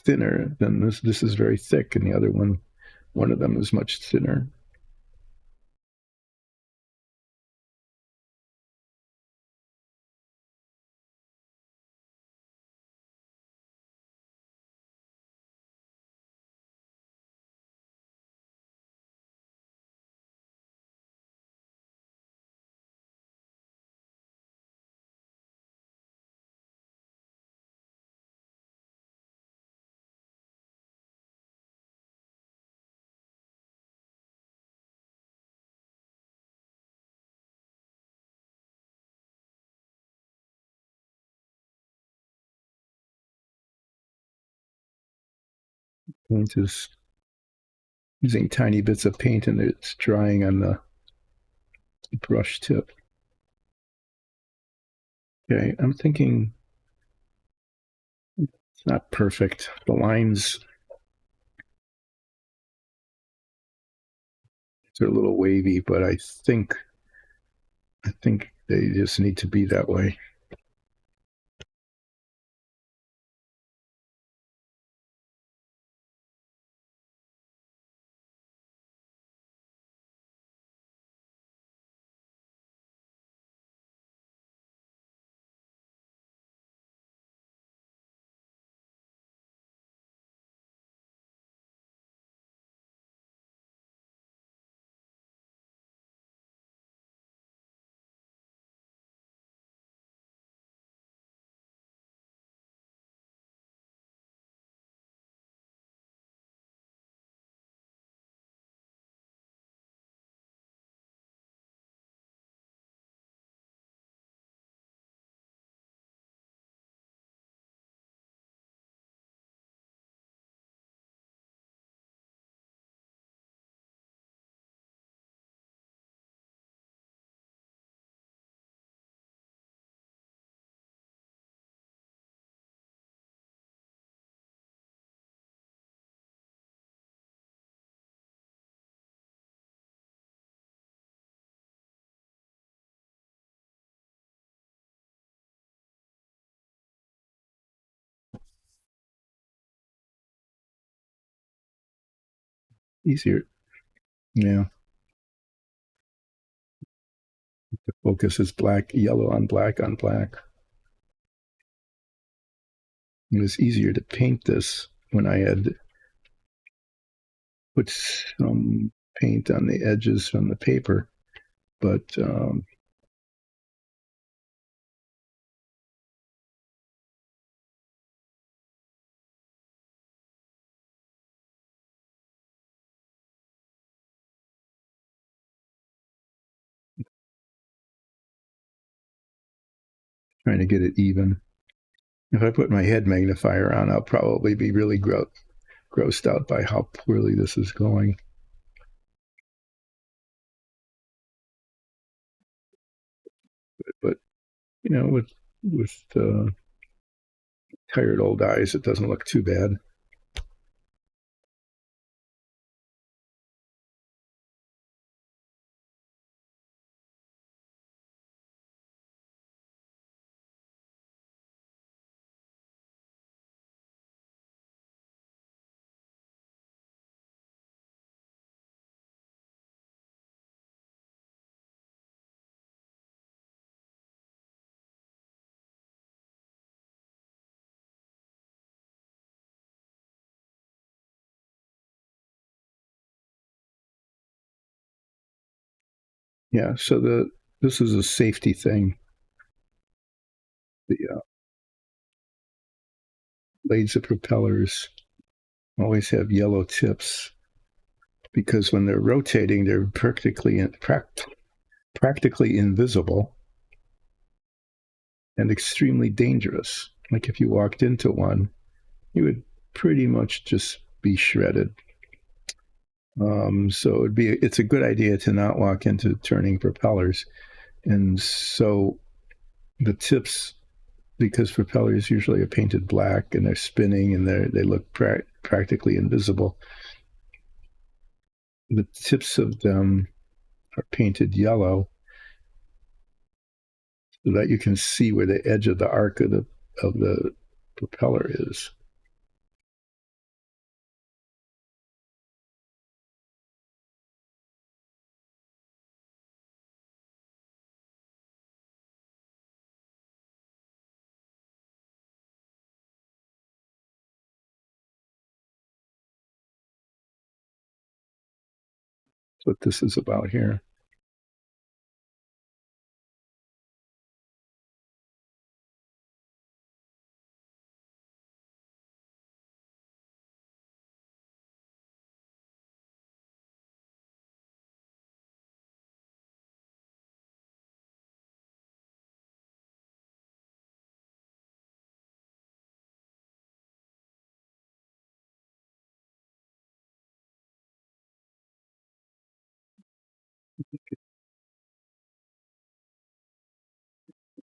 thinner than this. This is very thick, and the other one of them is much thinner. Paint is using tiny bits of paint, and it's drying on the brush tip. Okay, I'm thinking it's not perfect. The lines are a little wavy, but I think they just need to be that way. Easier. Yeah. The focus is black, yellow on black on black. It was easier to paint this when I had put some paint on the edges from the paper, but trying to get it even. If I put my head magnifier on, I'll probably be really grossed out by how poorly this is going. But with tired old eyes, it doesn't look too bad. Yeah, so this is a safety thing. The blades of propellers always have yellow tips because when they're rotating, they're practically invisible and extremely dangerous. Like if you walked into one, you would pretty much just be shredded. So it's a good idea to not walk into turning propellers. And so the tips, because propellers usually are painted black and they're spinning and they look practically invisible, the tips of them are painted yellow so that you can see where the edge of the arc of the propeller is. That's what this is about here.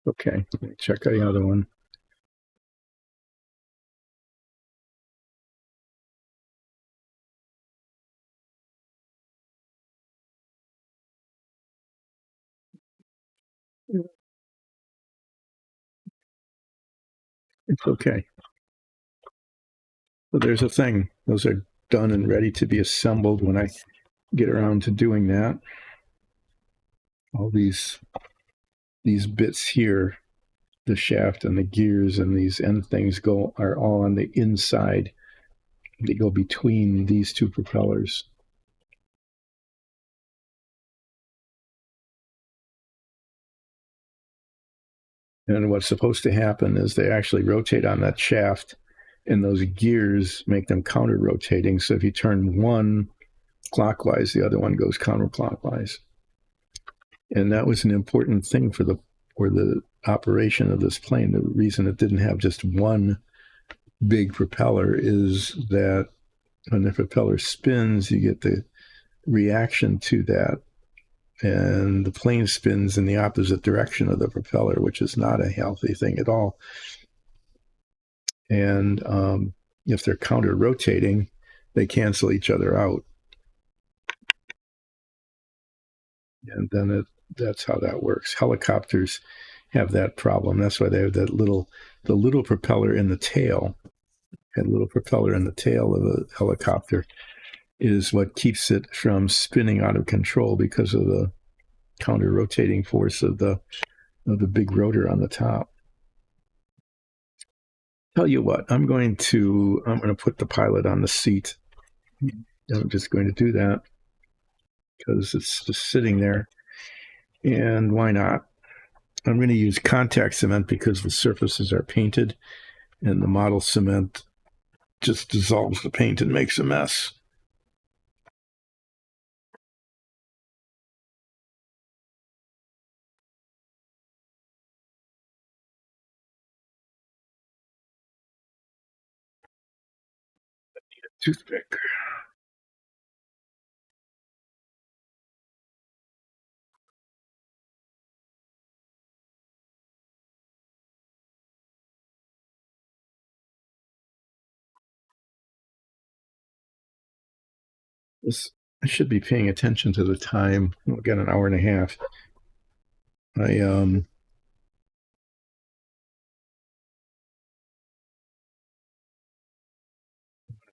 Okay, check out the other one. It's okay. But there's a thing. Those are done and ready to be assembled when I get around to doing that. All these bits here, the shaft and the gears and these end things are all on the inside. They go between these two propellers. And what's supposed to happen is they actually rotate on that shaft, and those gears make them counter rotating. So if you turn one clockwise, the other one goes counterclockwise. And that was an important thing for the operation of this plane. The reason it didn't have just one big propeller is that when the propeller spins, you get the reaction to that, and the plane spins in the opposite direction of the propeller, which is not a healthy thing at all. And if they're counter rotating, they cancel each other out. And then that's how that works. Helicopters have that problem. That's why they have the little propeller in the tail. That little propeller in the tail of a helicopter is what keeps it from spinning out of control because of the counter rotating force of the big rotor on the top. Tell you what, I'm going to put the pilot on the seat. I'm just going to do that because it's just sitting there, and why not? I'm going to use contact cement because the surfaces are painted, and the model cement just dissolves the paint and makes a mess. Toothpick. I should be paying attention to the time. We've got an hour and a half. I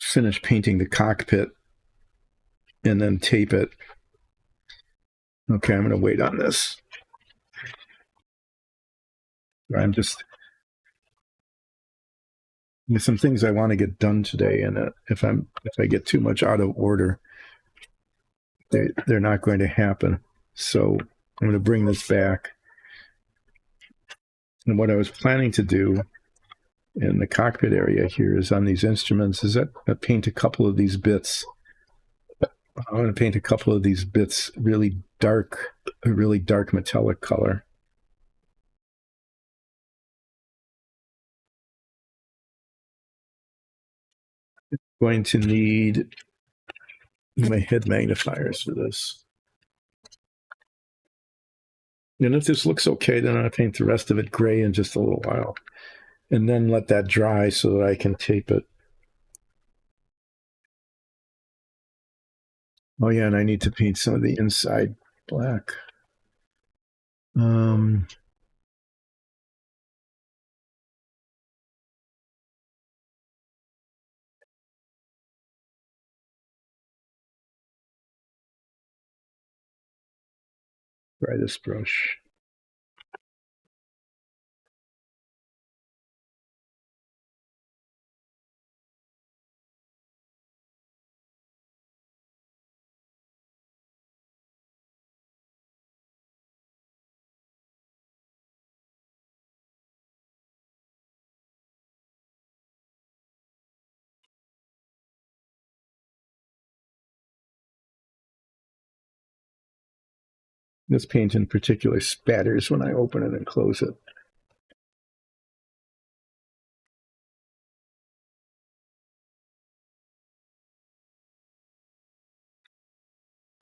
finish painting the cockpit and then tape it. Okay, I'm going to wait on this. There's some things I want to get done today, and if I get too much out of order, they're not going to happen. So I'm going to bring this back. And what I was planning to do in the cockpit area here is on these instruments is that I paint a couple of these bits. I want to paint a couple of these bits really dark, a really dark metallic color. Going to need my head magnifiers for this. And if this looks okay, then I'll paint the rest of it gray in just a little while. And then let that dry so that I can tape it. Oh yeah, and I need to paint some of the inside black. Try this brush. This paint in particular spatters when I open it and close it.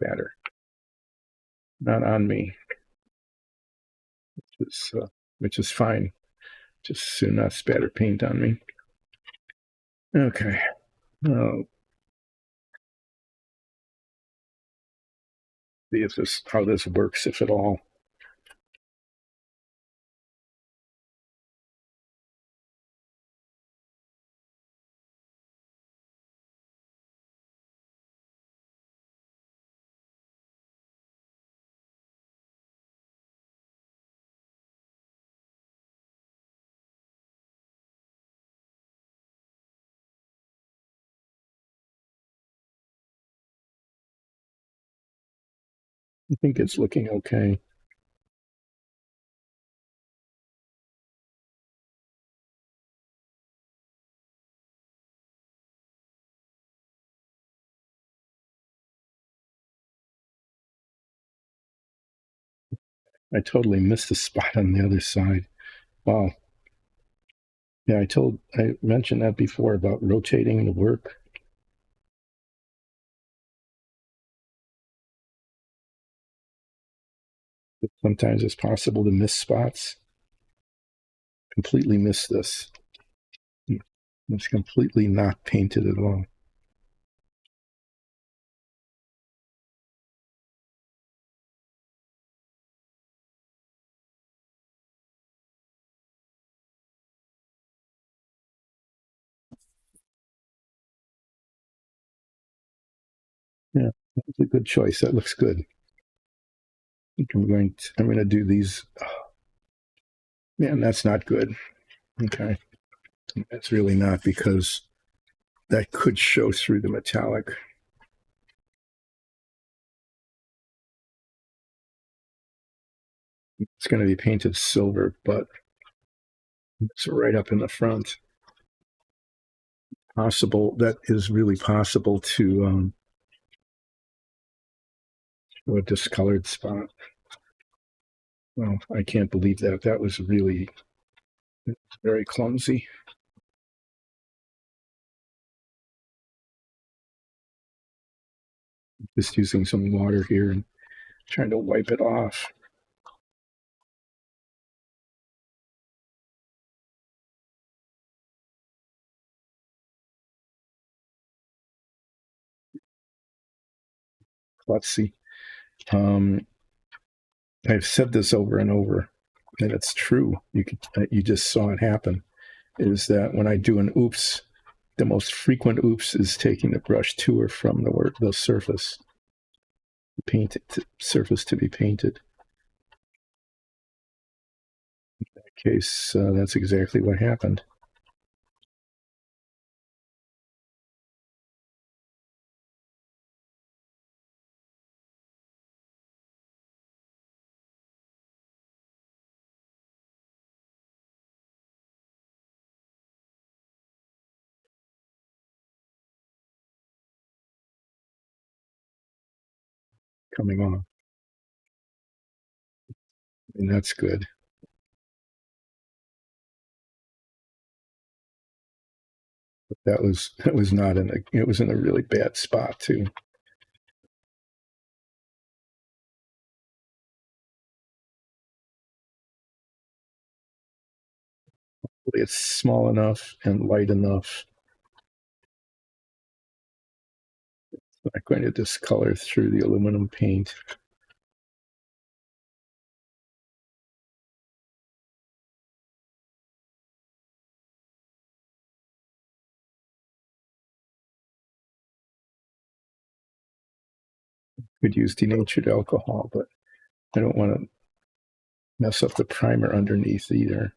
Spatter. Not on me. Which is fine. Just to not spatter paint on me. Okay. Oh. See if how this works, if at all. I think it's looking okay. I totally missed the spot on the other side. Wow. Yeah, I mentioned that before about rotating the work. Sometimes it's possible to miss spots. Completely miss this. It's completely not painted at all. Yeah, that's a good choice. That looks good. I think I'm going to do these. Oh, man, that's not good. Okay. That's really not, because that could show through the metallic. It's going to be painted silver, but it's right up in the front. Possible, that is really possible to a discolored spot. Well, I can't believe that. That was really very clumsy. Just using some water here and trying to wipe it off. Let's see. I've said this over and over, and it's true. You just saw it happen. Is that when I do an oops, the most frequent oops is taking the brush to or from the surface, surface to be painted. In that case, that's exactly what happened. coming off. And that's good. But that was not in a, it was in a really bad spot too. It's small enough and light enough. I'm not going to discolor through the aluminum paint. Could use denatured alcohol, but I don't want to mess up the primer underneath either.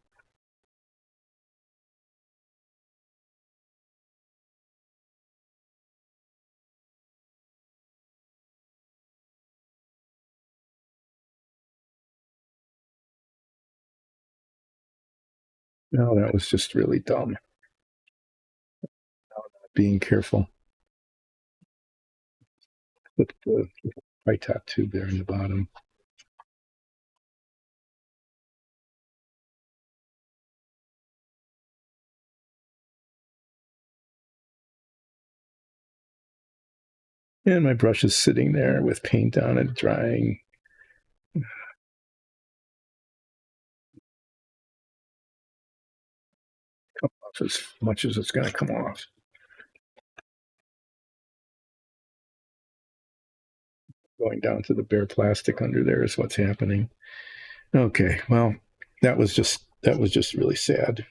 No, that was just really dumb. Being careful. Put the high top tube there in the bottom. And my brush is sitting there with paint on it, drying. Come off as much as it's going to come off. Going down to the bare plastic under there is what's happening. Okay, well, that was just really sad.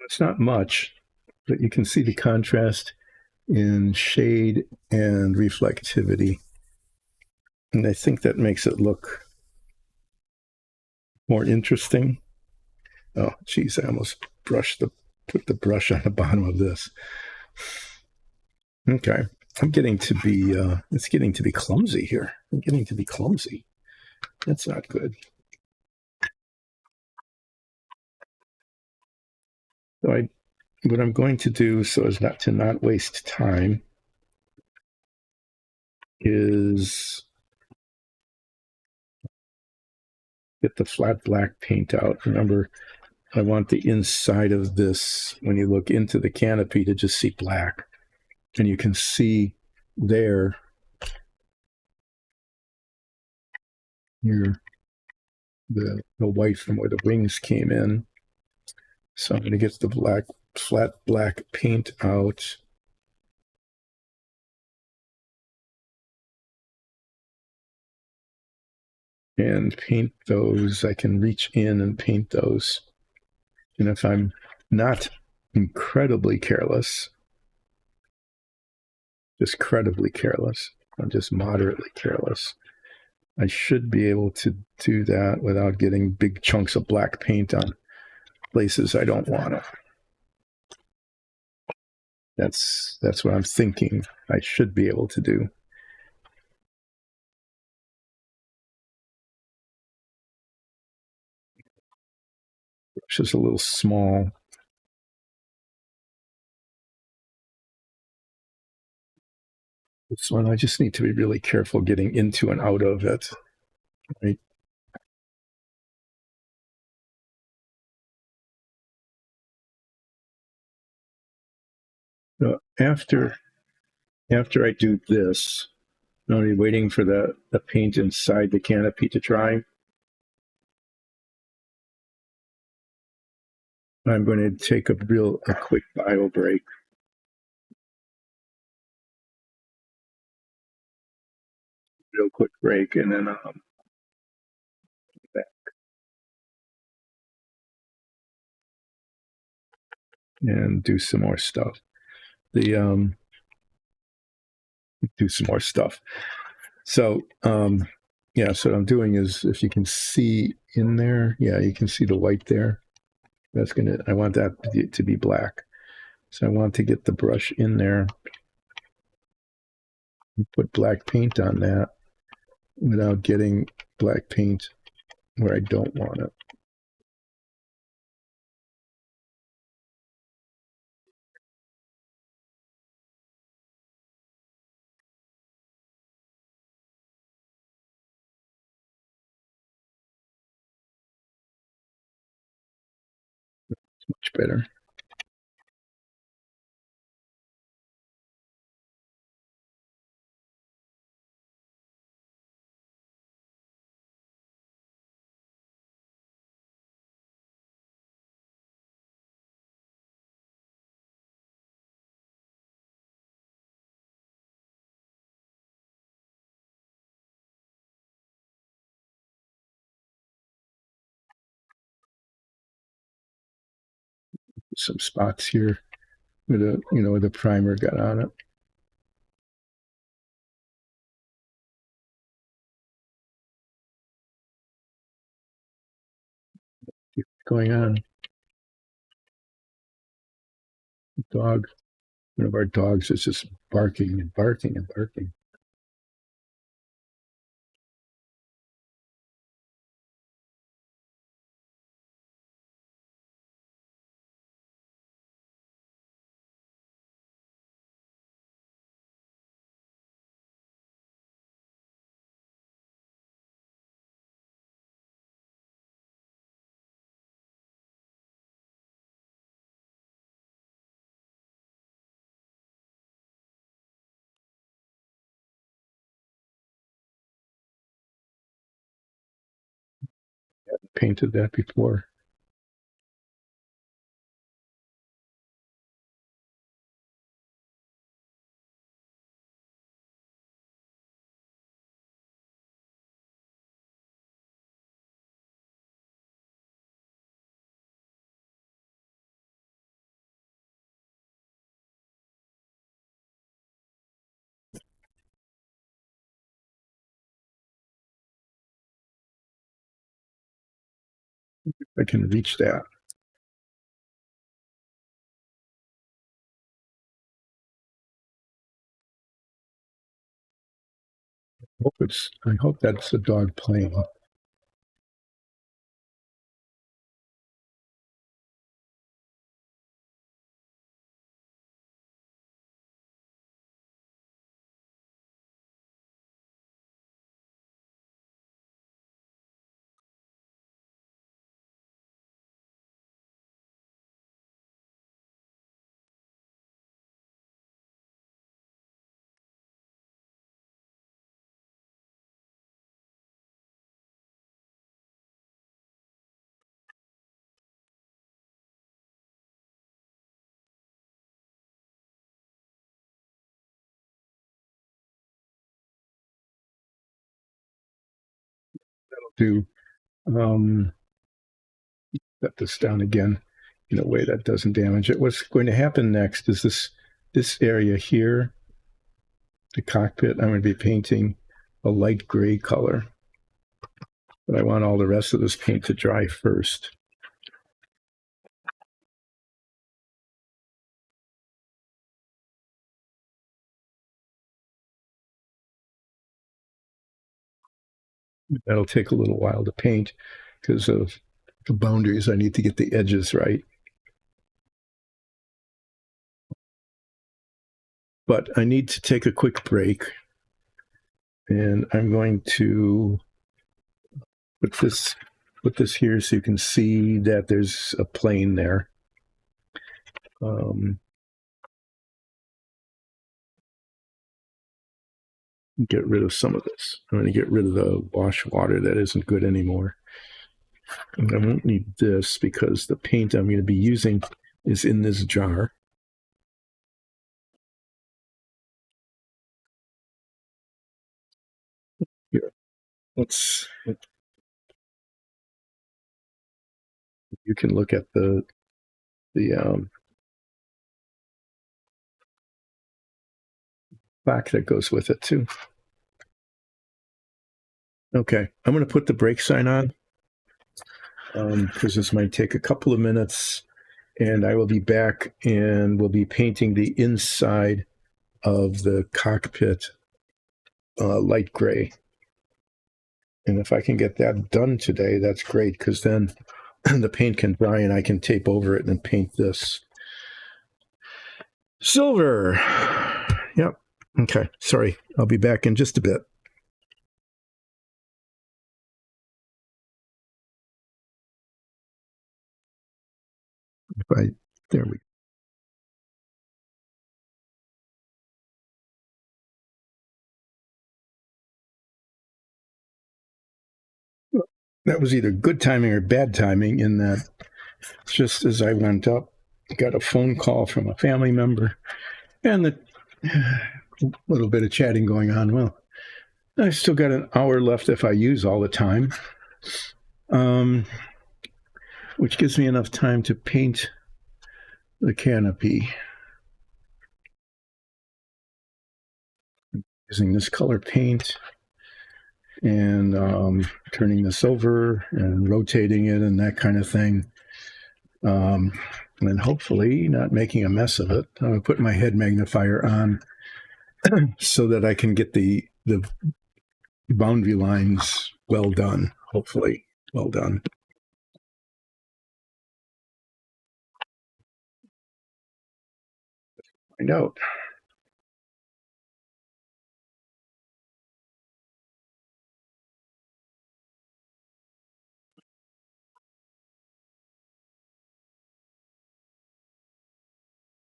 It's not much, but you can see the contrast in shade and reflectivity. And I think that makes it look more interesting. Oh, geez, I almost put the brush on the bottom of this. Okay. It's getting to be clumsy here. I'm getting to be clumsy. That's not good. So what I'm going to do so as not to not waste time is get the flat black paint out. Remember, I want the inside of this, when you look into the canopy, to just see black. And you can see there here the white from where the wings came in. So I'm going to get the flat black paint out. And paint those. I can reach in and paint those. And if I'm not incredibly careless, just credibly careless, I'm just moderately careless, I should be able to do that without getting big chunks of black paint on places I don't want it. That's what I'm thinking I should be able to do. Brush is a little small. This one, I just need to be really careful getting into and out of it. Right? After I do this, I'm only waiting for the paint inside the canopy to dry. I'm going to take a quick bio break. Real quick break, and then back and do some more stuff. Do some more stuff. So yeah, so what I'm doing is, if you can see in there, yeah, you can see the white there. That's gonna, I want that to be black. So I want to get the brush in there and put black paint on that without getting black paint where I don't want it. It's much better. Some spots here with where the primer got on it. What's going on? Dog. One of our dogs is just barking and barking and barking. I haven't painted that before. I can reach that. I hope that's a dog playing. To set this down again in a way that doesn't damage it. What's going to happen next is this area here, the cockpit, I'm going to be painting a light gray color. But I want all the rest of this paint to dry first. That'll take a little while to paint because of the boundaries. I need to get the edges right. But I need to take a quick break. And I'm going to put this here so you can see that there's a plane there. get rid of some of this. I'm going to get rid of the wash water that isn't good anymore. And I won't need this because the paint I'm going to be using is in this jar. Here, you can look at the back that goes with it too. Okay, I'm going to put the brake sign on because this might take a couple of minutes, and I will be back and we'll be painting the inside of the cockpit light gray. And if I can get that done today, that's great, because then the paint can dry and I can tape over it and paint this silver. Yep. Okay. Sorry. I'll be back in just a bit. There we go. That was either good timing or bad timing, in that just as I went up, got a phone call from a family member, and a little bit of chatting going on. Well, I've still got an hour left if I use all the time, which gives me enough time to paint the canopy using this color paint and turning this over and rotating it and that kind of thing. And hopefully not making a mess of it. I'm going to put my head magnifier on so that I can get the boundary lines well done, hopefully well done. Find out.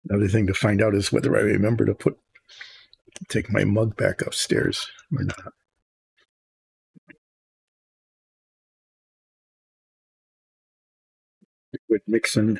Another thing to find out is whether I remember to take my mug back upstairs or not. Liquid mixing.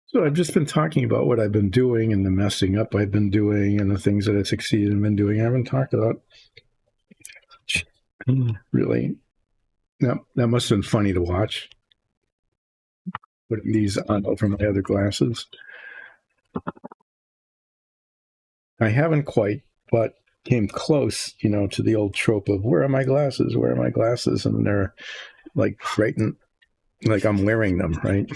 So I've just been talking about what I've been doing and the messing up I've been doing and the things that I succeeded in been doing. I haven't talked about really. That must have been funny to watch. Putting these on over my other glasses. I haven't quite, but came close, to the old trope of where are my glasses? Where are my glasses? And they're like frightened, like I'm wearing them, right?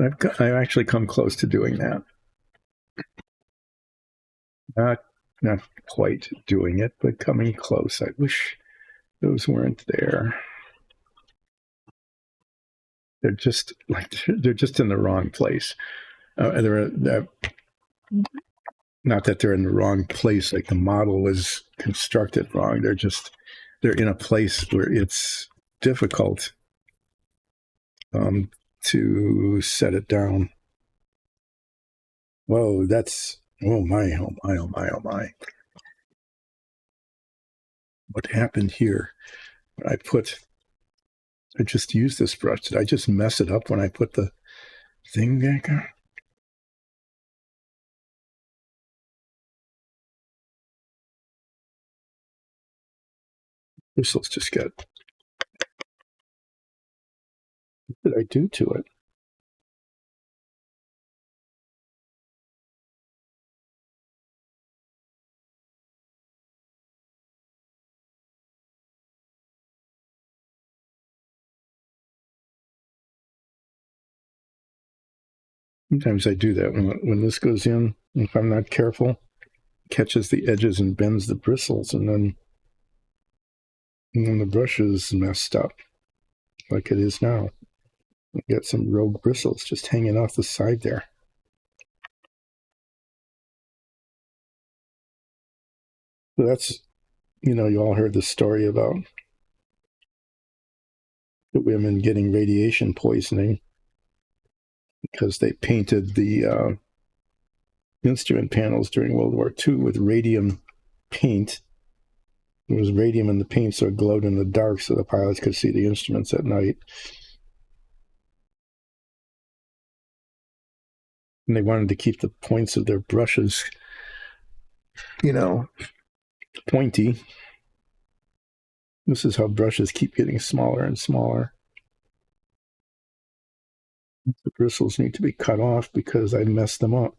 I've actually come close to doing that. Not quite doing it, but coming close. I wish those weren't there. They're just in the wrong place. Not that they're in the wrong place, like the model was constructed wrong. They're in a place where it's difficult to set it down. Whoa, oh my, oh my, oh my, oh my. What happened here? I just used this brush. Did I just mess it up when I put the thing back on? Bristles just got. What did I do to it? Sometimes I do that when this goes in. If I'm not careful, catches the edges and bends the bristles, and then the brush is messed up, like it is now. I got some rogue bristles just hanging off the side there. So that's, you all heard the story about the women getting radiation poisoning because they painted the instrument panels during World War II with radium paint. There was radium in the paint, so it glowed in the dark so the pilots could see the instruments at night. And they wanted to keep the points of their brushes, pointy. This is how brushes keep getting smaller and smaller. The bristles need to be cut off because I messed them up.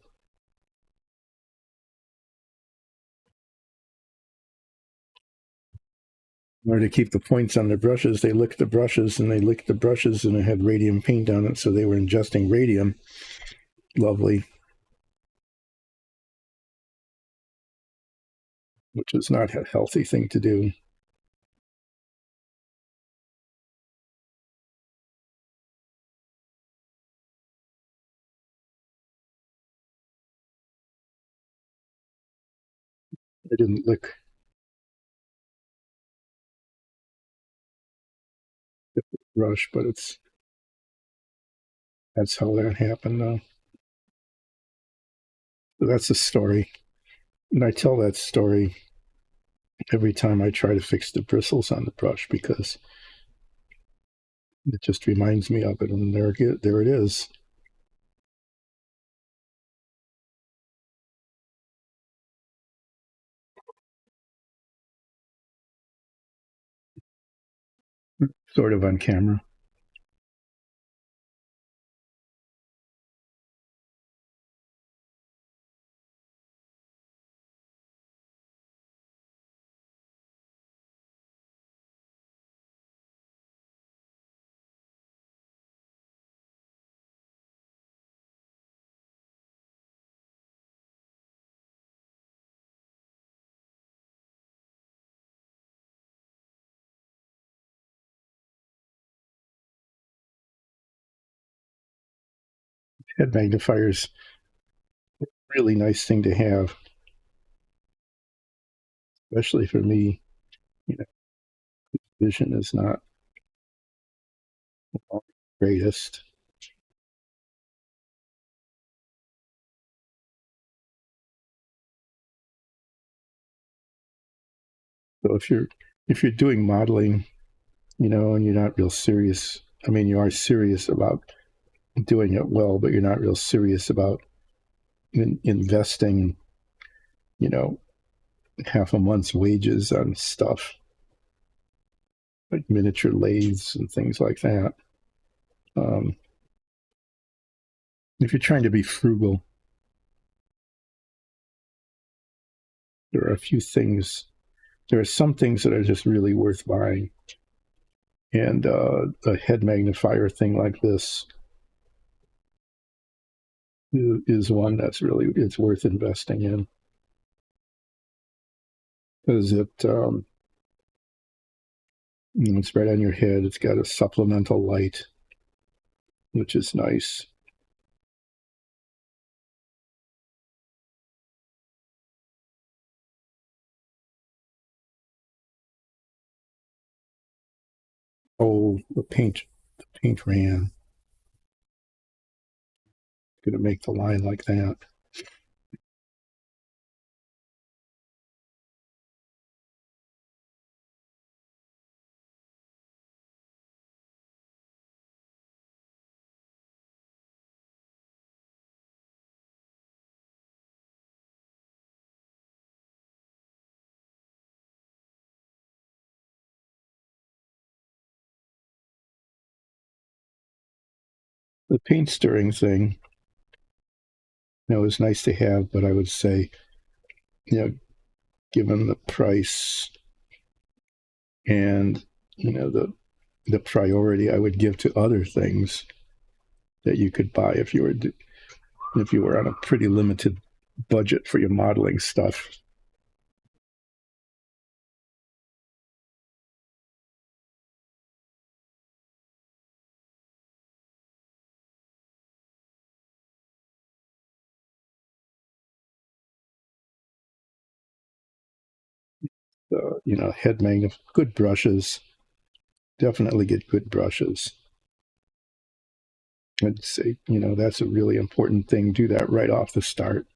In order to keep the points on their brushes, they licked the brushes and it had radium paint on it, so they were ingesting radium. Lovely. Which is not a healthy thing to do. I didn't lick the brush, but that's how that happened, though. So that's the story. And I tell that story every time I try to fix the bristles on the brush because it just reminds me of it. And there it is. Sort of on camera. Head magnifier's a really nice thing to have, especially for me. Vision is not the greatest. So if you're doing modeling, and you're not real serious, I mean, you are serious about doing it well, but you're not real serious about investing, half a month's wages on stuff like miniature lathes and things like that. If you're trying to be frugal, there are some things that are just really worth buying. And a head magnifier thing like this is one it's worth investing in. Because it's right on your head. It's got a supplemental light, which is nice. Oh, the paint ran. Going to make the line like that. The paint stirring thing, is nice to have, but I would say, given the price and the priority I would give to other things that you could buy if you were if you were on a pretty limited budget for your modeling stuff. Head magnet, good brushes. Definitely get good brushes. I'd say, that's a really important thing. Do that right off the start.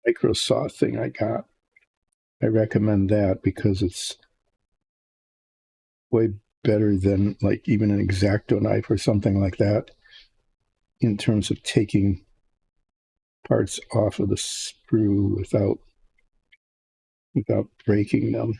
Micro saw thing I got. I recommend that because it's way better than like even an X-Acto knife or something like that in terms of taking parts off of the sprue without breaking them.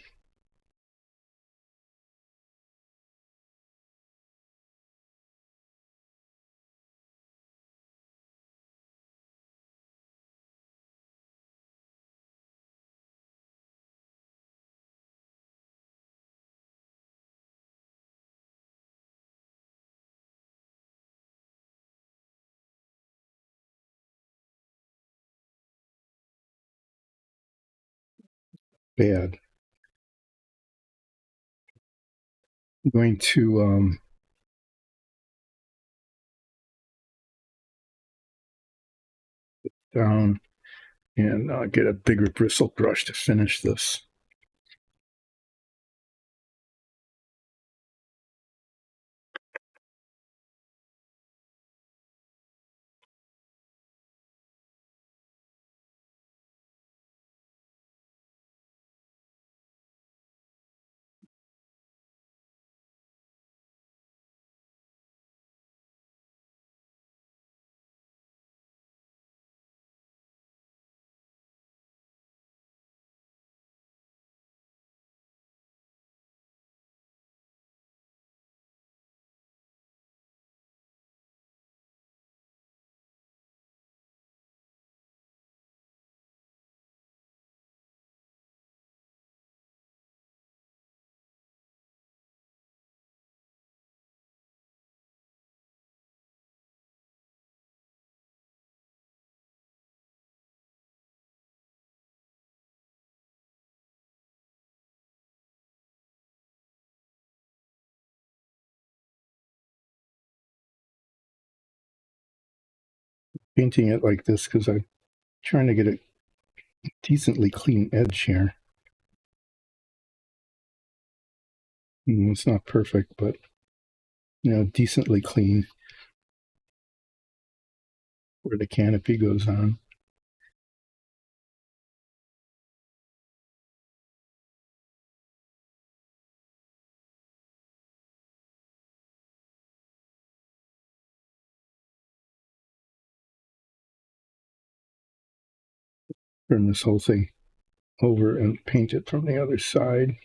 Bad. I'm going to down and get a bigger bristle brush to finish this. Painting it like this because I'm trying to get a decently clean edge here. It's not perfect, but decently clean where the canopy goes on. Turn this whole thing over and paint it from the other side.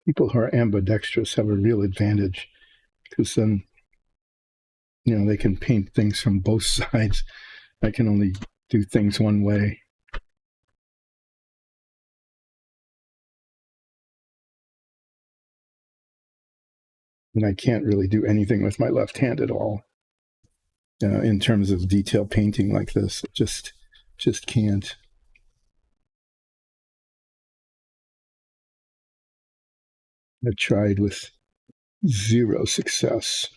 People who are ambidextrous have a real advantage because then, they can paint things from both sides. I can only do things one way. And I can't really do anything with my left hand at all in terms of detail painting like this. Just can't. I've tried with zero success.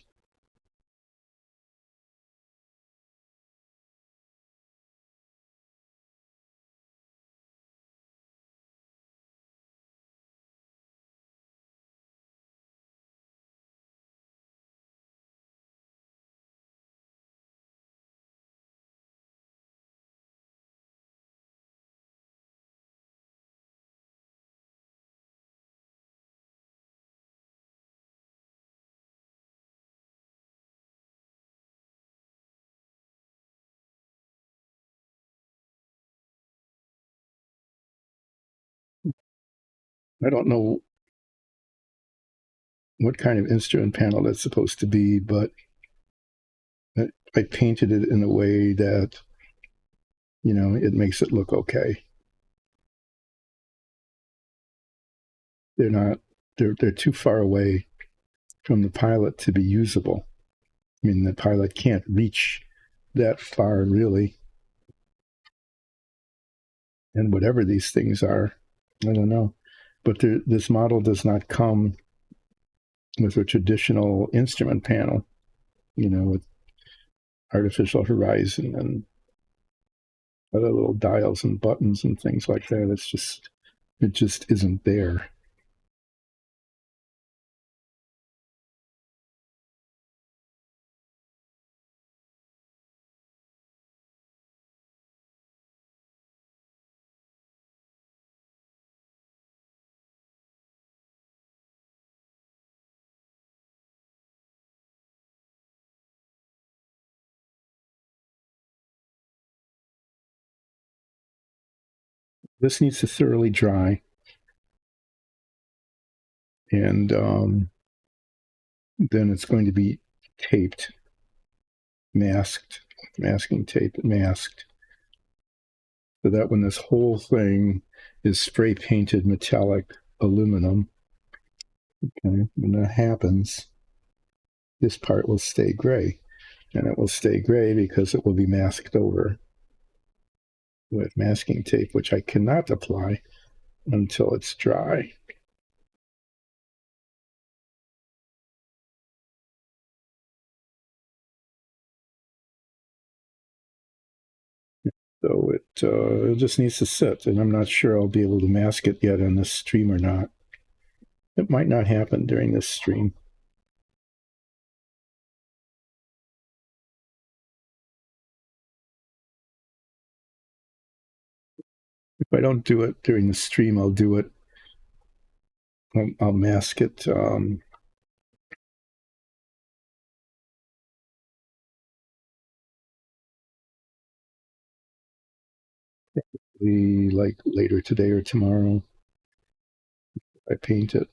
I don't know what kind of instrument panel that's supposed to be, but I painted it in a way that, it makes it look okay. They're not, they're too far away from the pilot to be usable. I mean, the pilot can't reach that far really. And whatever these things are, I don't know. But this model does not come with a traditional instrument panel, with artificial horizon and other little dials and buttons and things like that. It just isn't there. This needs to thoroughly dry, and then it's going to be taped, masked, masking tape, masked, so that when this whole thing is spray painted metallic aluminum, okay, when that happens, this part will stay gray. And it will stay gray because it will be masked over with masking tape, which I cannot apply until it's dry. So it just needs to sit, and I'm not sure I'll be able to mask it yet on this stream or not. It might not happen during this stream. If I don't do it during the stream, I'll do it. I'll mask it. Like later today or tomorrow. I paint it.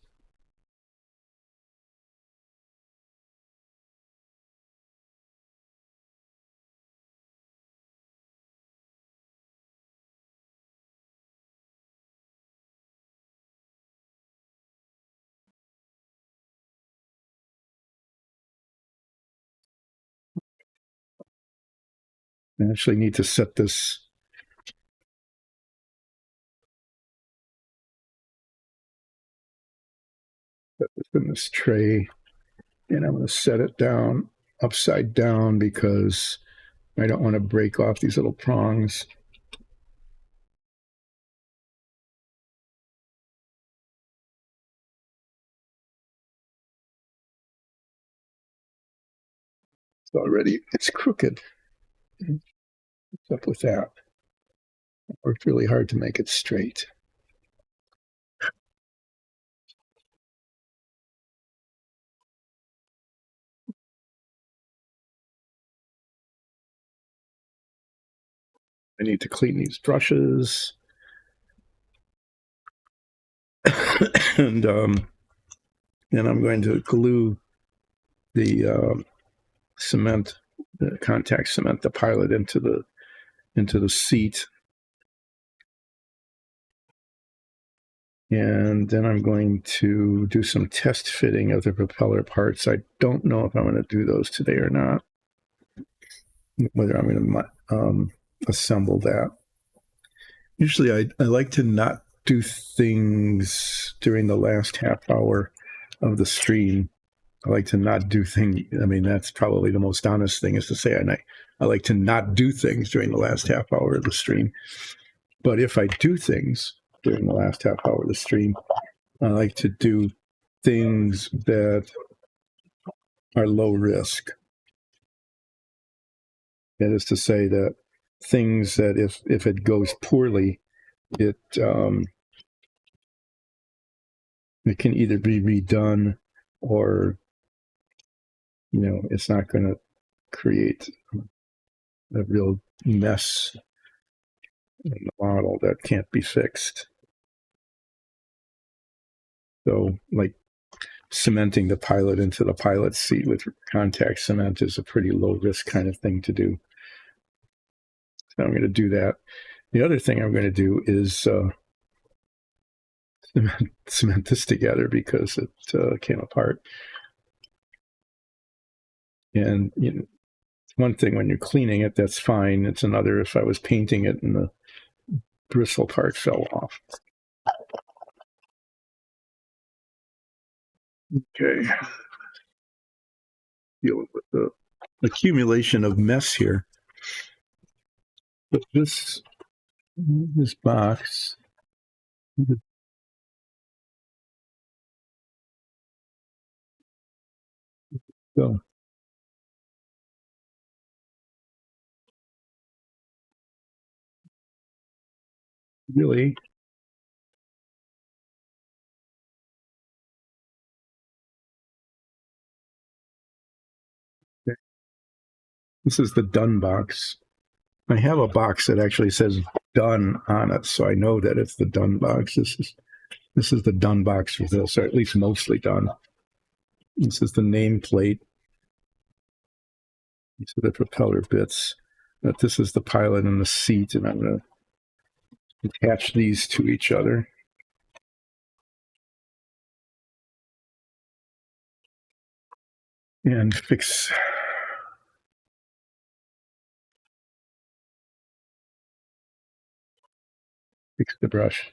I actually need to set this in this tray, and I'm going to set it down upside down because I don't want to break off these little prongs. It's crooked. What's up with that? I worked really hard to make it straight. I need to clean these brushes. And then I'm going to glue the cement, the contact cement, the pilot into the seat. And then I'm going to do some test fitting of the propeller parts. I don't know if I'm going to do those today or not, whether I'm going to assemble that. Usually I like to not do things during the last half hour of the stream. I like to not do things. I mean, that's probably the most honest thing is to say. I like to not do things during the last half hour of the stream. But if I do things during the last half hour of the stream, I like to do things that are low risk. That is to say that things that if it goes poorly, it it can either be redone or it's not going to create a real mess in the model that can't be fixed. So like cementing the pilot into the pilot's seat with contact cement is a pretty low risk kind of thing to do. So I'm going to do that. The other thing I'm going to do is cement this together because it came apart. And you know, one thing when you're cleaning it, that's fine. It's another if I was painting it and the bristle part fell off. Okay. Dealing with the accumulation of mess here. But this box, so really, this is the done box. I have a box that actually says done on it, so I know that it's the done box. This is the done box for this, or at least mostly done. This is the nameplate. These are the propeller bits. But this is the pilot and the seat, and I'm going to attach these to each other. And fix the brush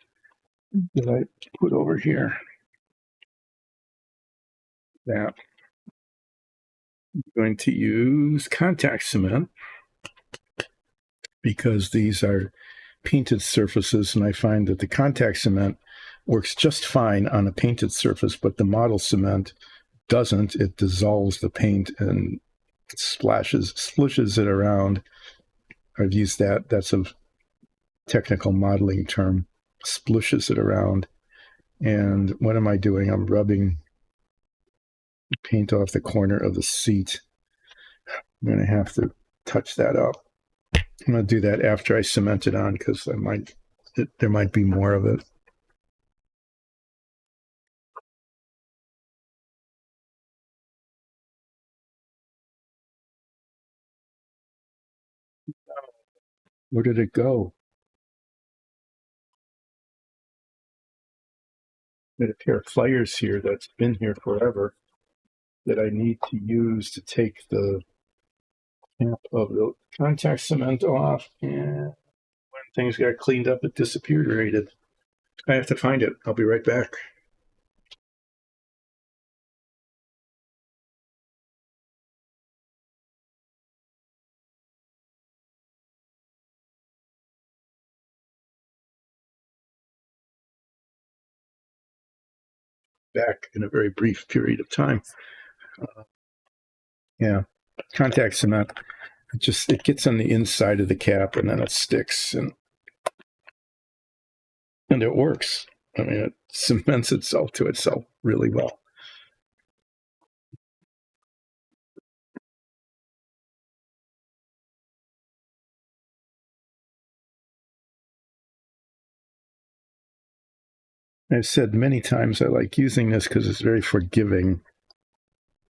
that I put over here. That I'm going to use contact cement because these are painted surfaces, and I find that the contact cement works just fine on a painted surface, but the model cement doesn't. It dissolves the paint and splashes it around. I've used that. That's a technical modeling term. Splishes it around. And what am I doing? I'm rubbing paint off the corner of the seat. I'm going to have to touch that up. I'm going to do that after I cement it on because there might be more of it. Where did it go? There's a pair of pliers here that's been here forever that I need to use to take the cap of the contact cement off. And when things got cleaned up, it disappeared. I have to find it. I'll be right back. Back in a very brief period of time. Yeah, contact cement. It gets on the inside of the cap and then it sticks and it works. I mean, it cements itself to itself really well. I've said many times I like using this because it's very forgiving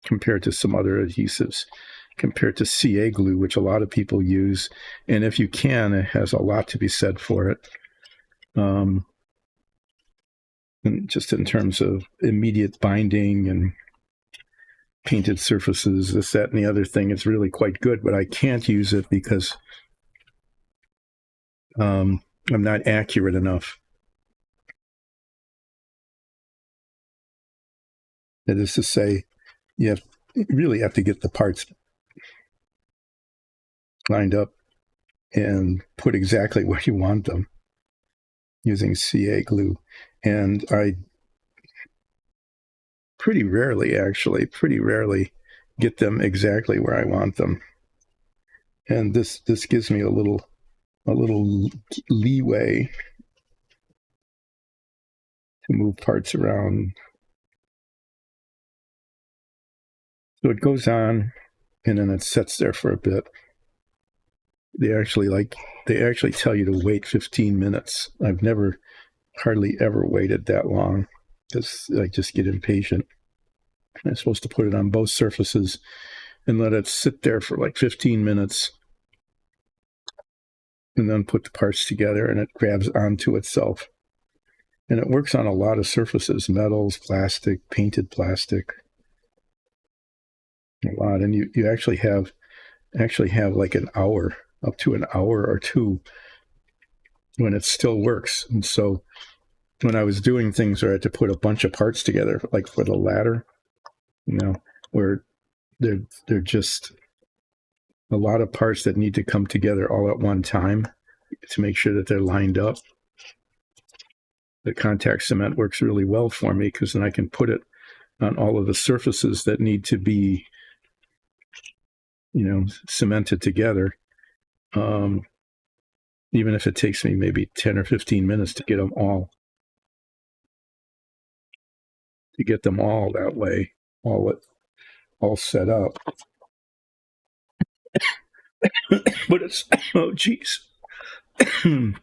compared to some other adhesives, compared to CA glue, which a lot of people use. And if you can, it has a lot to be said for it. And just in terms of immediate binding and painted surfaces, this, that, and the other thing, it's really quite good, but I can't use it because I'm not accurate enough. That is to say, you really have to get the parts lined up and put exactly where you want them using CA glue. And I pretty rarely get them exactly where I want them. And this gives me a little leeway to move parts around. So it goes on and then it sits there for a bit. They actually tell you to wait 15 minutes. I've hardly ever waited that long. because I just get impatient. I'm supposed to put it on both surfaces and let it sit there for like 15 minutes and then put the parts together, and it grabs onto itself. And it works on a lot of surfaces, metals, plastic, painted plastic, a lot. And you actually have like an hour, up to an hour or two, when it still works. And so when I was doing things where I had to put a bunch of parts together, like for the ladder, where they're just a lot of parts that need to come together all at one time to make sure that they're lined up. The contact cement works really well for me, because then I can put it on all of the surfaces that need to be, cemented together. Even if it takes me maybe 10 or 15 minutes to get them all that way, all set up. But it's, oh geez. I'm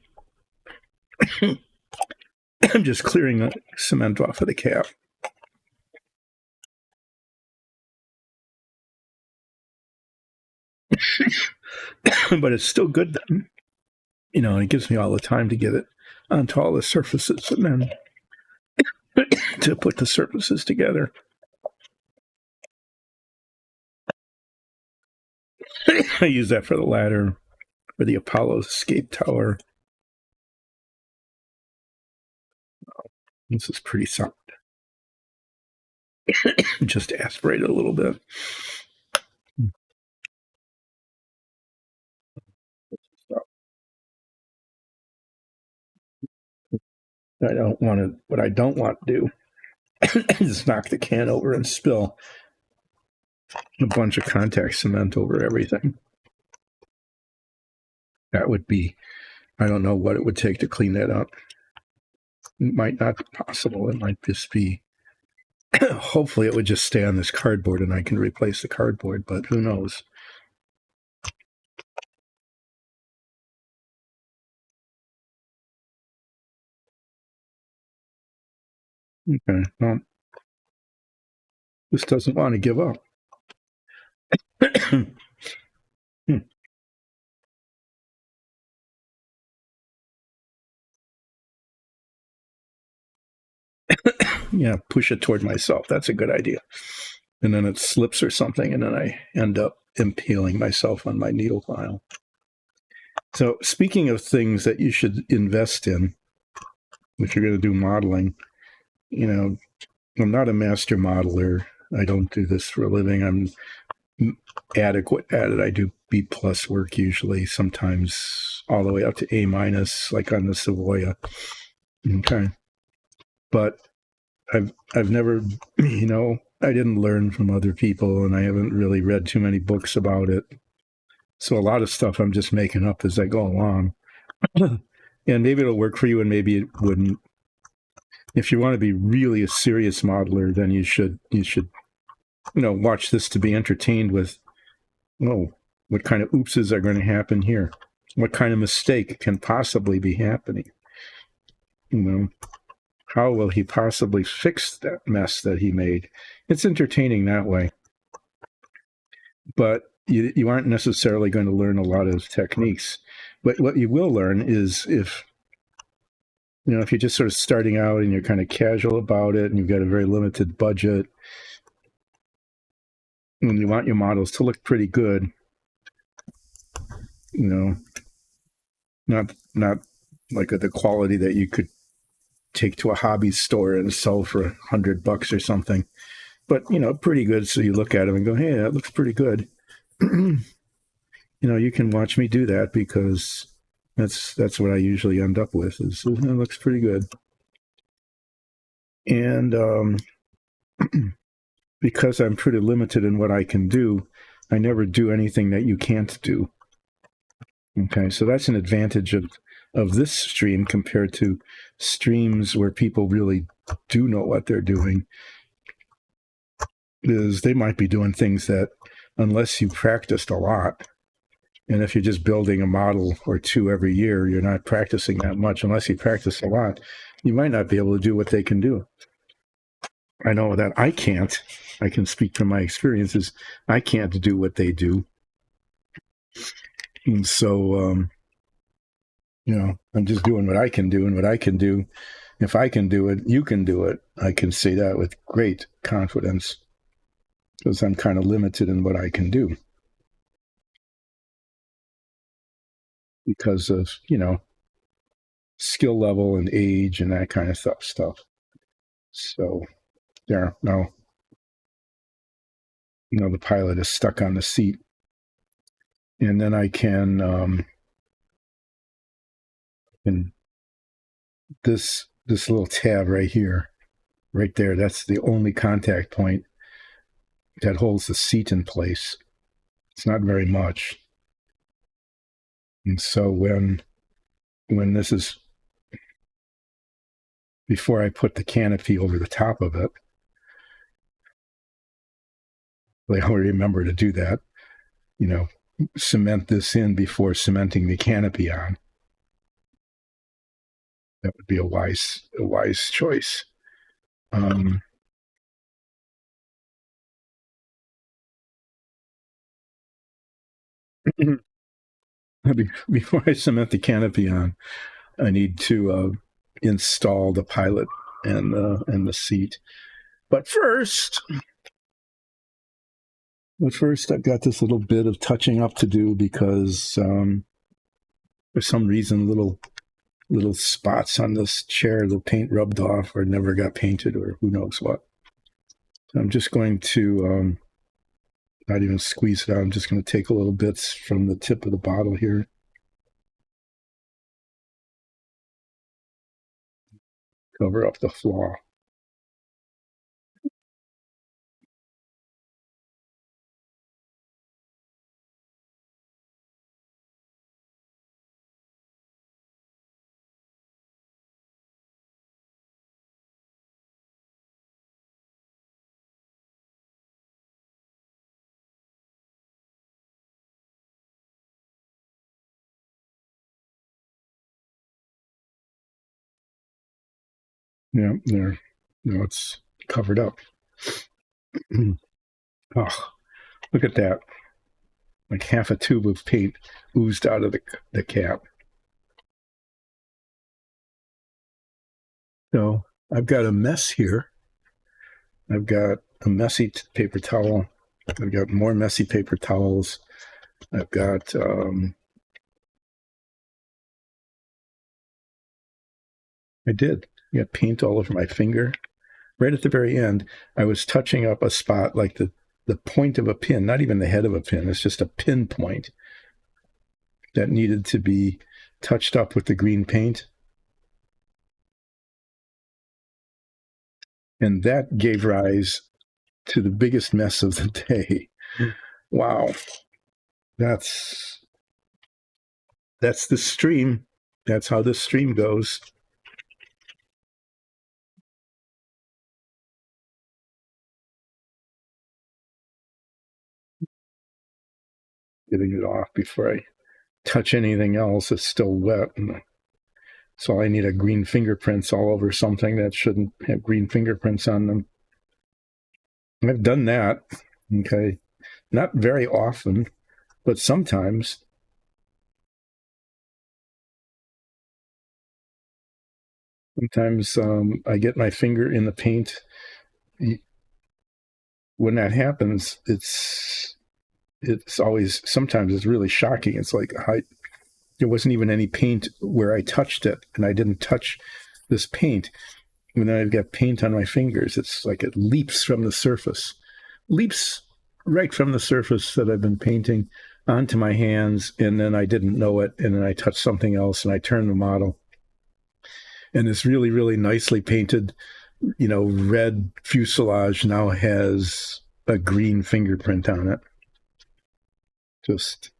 just clearing the cement off of the cap. But it's still good then. And it gives me all the time to get it onto all the surfaces and then to put the surfaces together. I use that for the ladder, for the Apollo escape tower. This is pretty solid. Just aspirate it a little bit. What I don't want to do is knock the can over and spill a bunch of contact cement over everything. That would be, I don't know what it would take to clean that up. It might not be possible. It might just be, hopefully it would just stay on this cardboard and I can replace the cardboard, but who knows? Okay, well, this doesn't want to give up. Yeah, push it toward myself. That's a good idea. And then it slips or something, and then I end up impaling myself on my needle file. So speaking of things that you should invest in, if you're going to do modeling, I'm not a master modeler. I don't do this for a living. I'm adequate at it. I do B+ work usually, sometimes all the way up to A-, like on the Savoia. Okay. But I've never, I didn't learn from other people, and I haven't really read too many books about it. So a lot of stuff I'm just making up as I go along. And maybe it'll work for you and maybe it wouldn't. If you want to be really a serious modeler, then you should watch this to be entertained with, what kind of oopses are going to happen here? What kind of mistake can possibly be happening? How will he possibly fix that mess that he made? It's entertaining that way. But you aren't necessarily going to learn a lot of techniques. But what you will learn is if you're just sort of starting out and you're kind of casual about it and you've got a very limited budget and you want your models to look pretty good, not like the quality that you could take to a hobby store and sell for $100 or something, but pretty good. So you look at them and go, hey, that looks pretty good. You can watch me do that, because that's what I usually end up with, is it looks pretty good. And because I'm pretty limited in what I can do, I never do anything that you can't do. Okay, so that's an advantage of this stream compared to streams where people really do know what they're doing, is they might be doing things that, unless you practiced a lot, and if you're just building a model or two every year, you're not practicing that much. Unless you practice a lot, you might not be able to do what they can do. I know that I can't. I can speak from my experiences. I can't do what they do. And so, I'm just doing what I can do, and what I can do. If I can do it, you can do it. I can say that with great confidence because I'm kind of limited in what I can do because of, skill level and age and that kind of stuff. So there, now, the pilot is stuck on the seat. And then I can, and this little tab right here, right there, that's the only contact point that holds the seat in place. It's not very much. And so when this is, before I put the canopy over the top of it, I always remember to do that, cement this in before cementing the canopy on. That would be a wise choice. Before I cement the canopy on, I need to install the pilot and the seat. But first, I've got this little bit of touching up to do because for some reason, little spots on this chair, the paint rubbed off or never got painted or who knows what. So I'm just going to not even squeeze it out. I'm just going to take a little bits from the tip of the bottle here. Cover up the flaw. Yeah, there. No, it's covered up. Oh, look at that. Like half a tube of paint oozed out of the cap. So I've got a mess here. I've got a messy paper towel. I've got more messy paper towels. I've got I got paint all over my finger. Right at the very end, I was touching up a spot like the point of a pin, not even the head of a pin. It's just a pinpoint that needed to be touched up with the green paint. And that gave rise to the biggest mess of the day. Wow. That's the stream. That's how this stream goes. Getting it off before I touch anything else. It's still wet. So I need a green fingerprints all over something that shouldn't have green fingerprints on them. I've done that. Okay. Not very often, but sometimes. Sometimes I get my finger in the paint. When that happens, it's always, sometimes it's really shocking. It's like there wasn't even any paint where I touched it, and I didn't touch this paint. And then I've got paint on my fingers. It's like it leaps from the surface, leaps right from the surface that I've been painting onto my hands, and then I didn't know it, and then I touched something else, and I turned the model. And this really, really nicely painted, red fuselage now has a green fingerprint on it. Just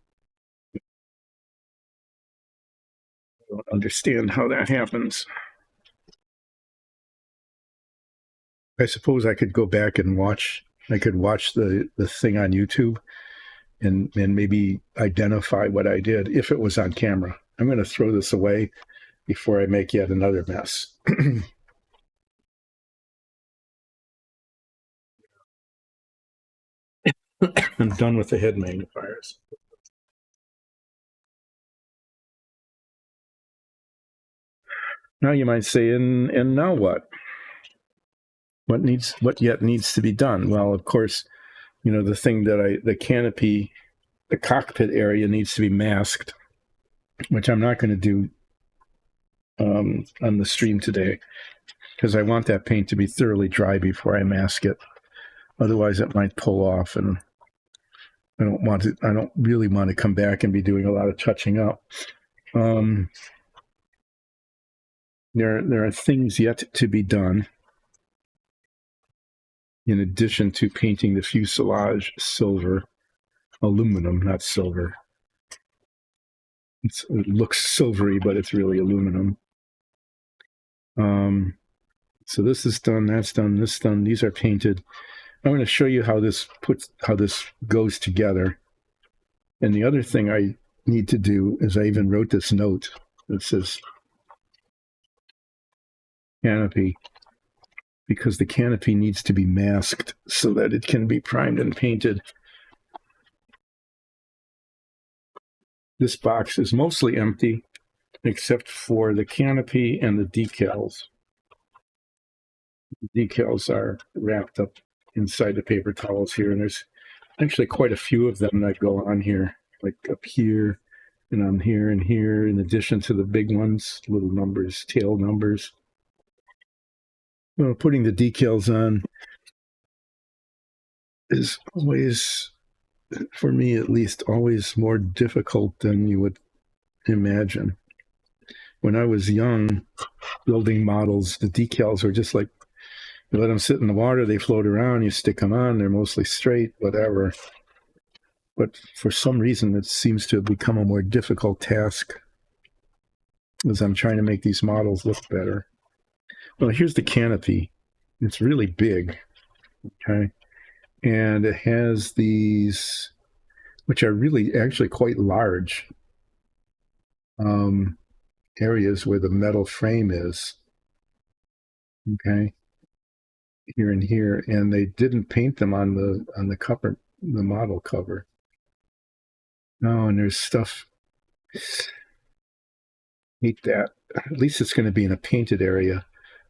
don't understand how that happens. I suppose I could go back and watch the thing on YouTube and maybe identify what I did if it was on camera. I'm going to throw this away before I make yet another mess. I'm done with the head magnifiers. Now you might say, and now what? What yet needs to be done? Well, of course, the canopy, the cockpit area needs to be masked, which I'm not going to do on the stream today because I want that paint to be thoroughly dry before I mask it. Otherwise, it might pull off, and I don't really want to come back and be doing a lot of touching up. There are things yet to be done in addition to painting the fuselage silver, aluminum, not silver. It looks silvery, but it's really aluminum. So this is done, that's done, this done. These are painted. I'm going to show you how this goes together. And the other thing I need to do is I even wrote this note that says canopy, because the canopy needs to be masked so that it can be primed and painted. This box is mostly empty, except for the canopy and the decals. The decals are wrapped up inside the paper towels here, and there's actually quite a few of them that go on here, like up here and on here and here, in addition to the big ones, little numbers, tail numbers. Well, putting the decals on is always, for me at least, always more difficult than you would imagine. When I was young, building models, the decals were just like, you let them sit in the water, they float around, you stick them on, they're mostly straight, whatever. But for some reason, it seems to have become a more difficult task as I'm trying to make these models look better. Well, here's the canopy. It's really big, okay? And it has these, which are really actually quite large, areas where the metal frame is, okay? Here and here, and they didn't paint them on the cover, the model cover. No, and there's stuff. Hate that. At least it's going to be in a painted area,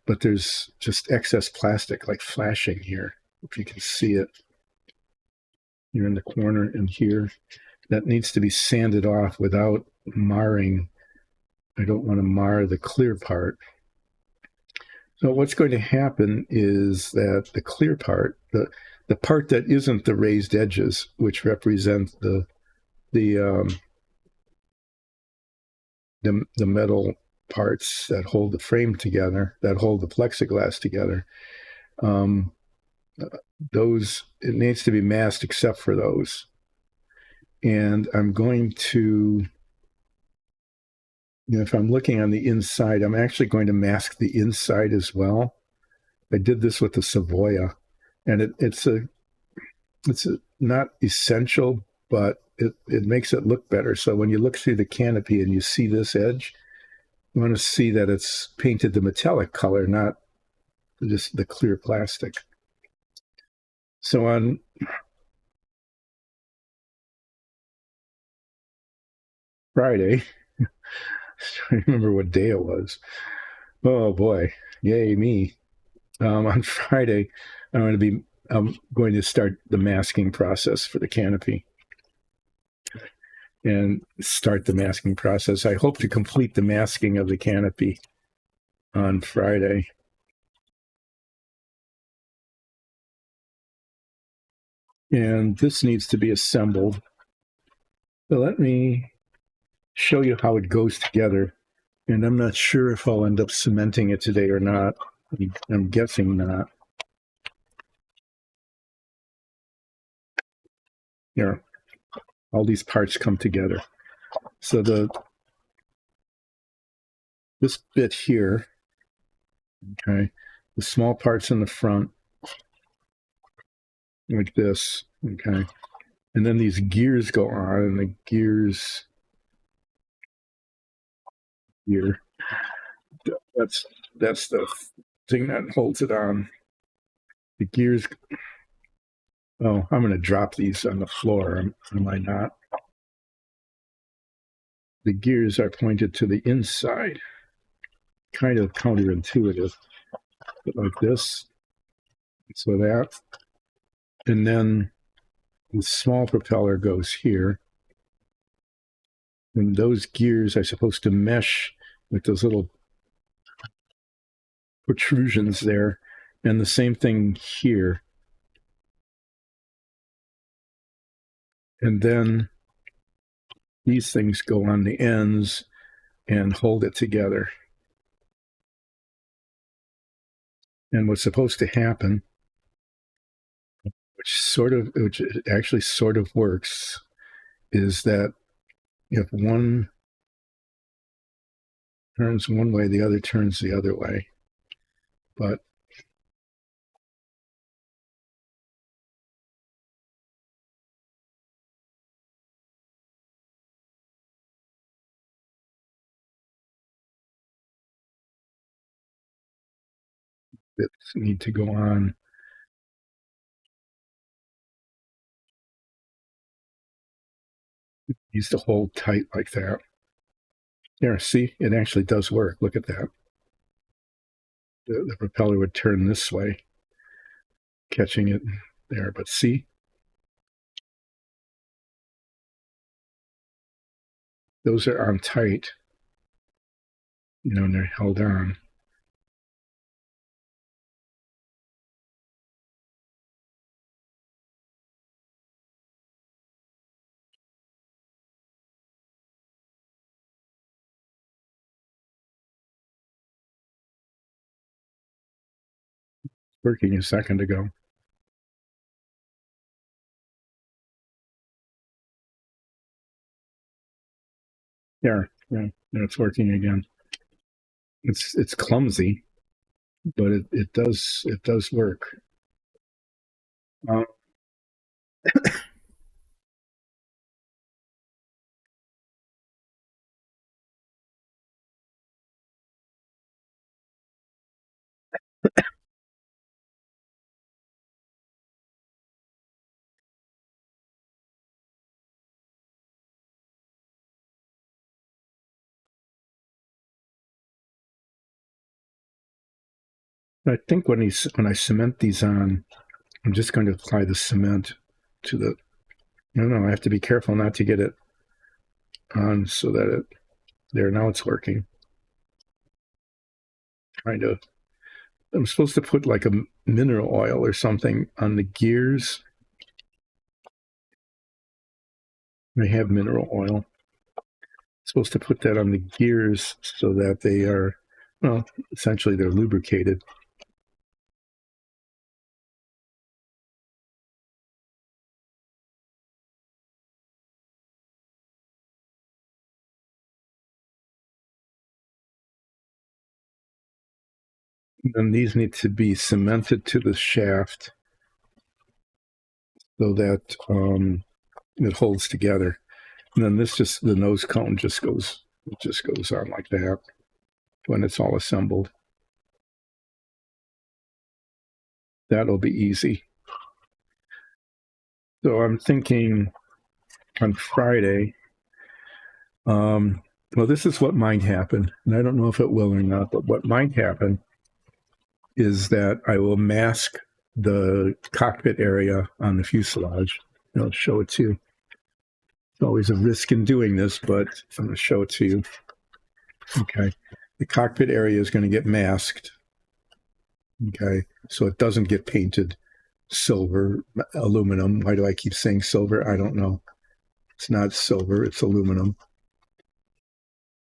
but there's just excess plastic like flashing here. If you can see it, here in the corner and here, that needs to be sanded off without marring. I don't want to mar the clear part. So what's going to happen is that the clear part, the part that isn't the raised edges, which represent the metal parts that hold the frame together, that hold the plexiglass together, those, it needs to be masked except for those. And I'm going to, if I'm looking on the inside, I'm actually going to mask the inside as well. I did this with the Savoya, and it's not essential, but it makes it look better. So when you look through the canopy and you see this edge, you want to see that it's painted the metallic color, not just the clear plastic. So on Friday, I remember what day it was. Oh boy, yay me. On Friday, I'm going to start the masking process for the canopy. And start the masking process. I hope to complete the masking of the canopy on Friday. And this needs to be assembled. So let me show you how it goes together. And I'm not sure if I'll end up cementing it today or not. I'm guessing not. Here, all these parts come together. So this bit here, okay, the small parts in the front, like this, okay, and then these gears go on, and the gears here, that's the thing that holds it on. The gears Oh, I'm going to drop these on the floor. Am I not? The gears are pointed to the inside. Kind of counterintuitive, but like this. So that. And then the small propeller goes here. And those gears are supposed to mesh with those little protrusions there. And the same thing here. And then these things go on the ends and hold it together. And what's supposed to happen, which actually sort of works, is that if one turns one way, the other turns the other way. But bits need to go on. It needs to hold tight like that. There, see, it actually does work. Look at that. The propeller would turn this way, catching it there. But see, those are on tight, and they're held on. Working a second ago. Yeah, it's working again. It's clumsy, but it does work. I think when I cement these on, I'm just going to apply the cement to the. No, I have to be careful not to get it on so that it there. Now it's working. Kind of. I'm supposed to put like a mineral oil or something on the gears. I have mineral oil. I'm supposed to put that on the gears so that they are, well, essentially they're lubricated. And these need to be cemented to the shaft so that it holds together. And then the nose cone just goes on like that when it's all assembled. That'll be easy. So I'm thinking on Friday, well, this is what might happen, and I don't know if it will or not, but what might happen is that I will mask the cockpit area on the fuselage. I'll show it to you. It's always a risk in doing this, but I'm going to show it to you. Okay. The cockpit area is going to get masked. Okay. So it doesn't get painted silver, aluminum. Why do I keep saying silver? I don't know. It's not silver, it's aluminum.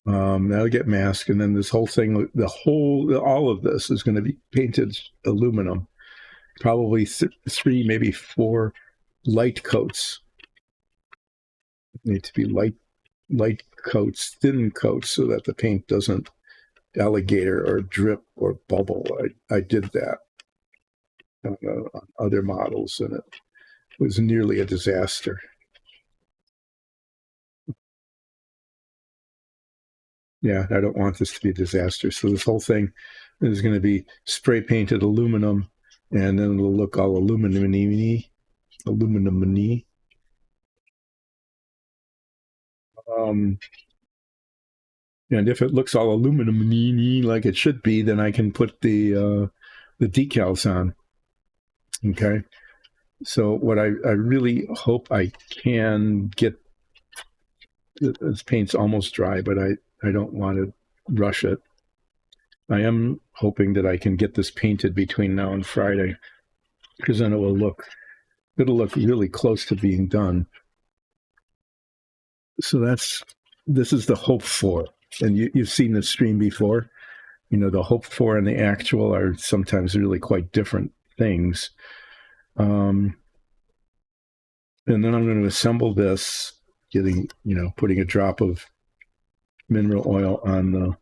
That'll get masked, and then this whole thing, all of this is going to be painted aluminum. Probably 3, maybe 4 light coats. Need to be light coats, thin coats, so that the paint doesn't alligator or drip or bubble. I did that on other models, and it was nearly a disaster. Yeah, I don't want this to be a disaster. So this whole thing is going to be spray painted aluminum, and then it'll look all aluminum-y. aluminum-y. And if it looks all aluminum-y like it should be, then I can put the decals on. Okay. So what I really hope I can get, this paint's almost dry, but I don't want to rush it. I am hoping that I can get this painted between now and Friday, because then it'll look really close to being done. So this is the hope for, and you've seen this stream before. You know, the hope for and the actual are sometimes really quite different things. And then I'm going to assemble this, putting a drop of mineral oil on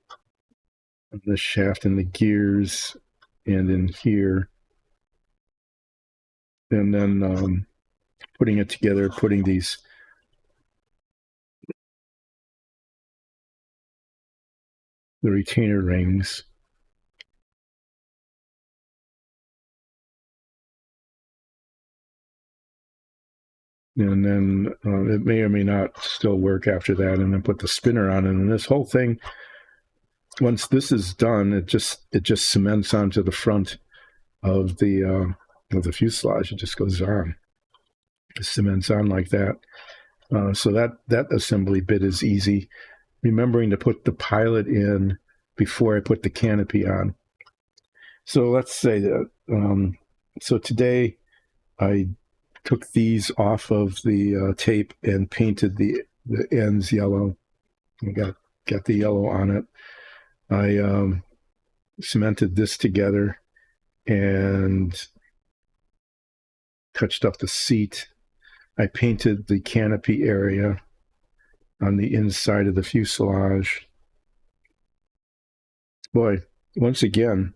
the shaft and the gears and in here. And then putting it together, putting these the retainer rings. And then it may or may not still work after that, and then put the spinner on it. And this whole thing, once this is done, it just cements onto the front of the fuselage. It just goes on. It cements on like that. So that assembly bit is easy. Remembering to put the pilot in before I put the canopy on. So let's say that. So today I took these off of the tape and painted the ends yellow. I got the yellow on it. I cemented this together and touched up the seat. I painted the canopy area on the inside of the fuselage. Boy, once again,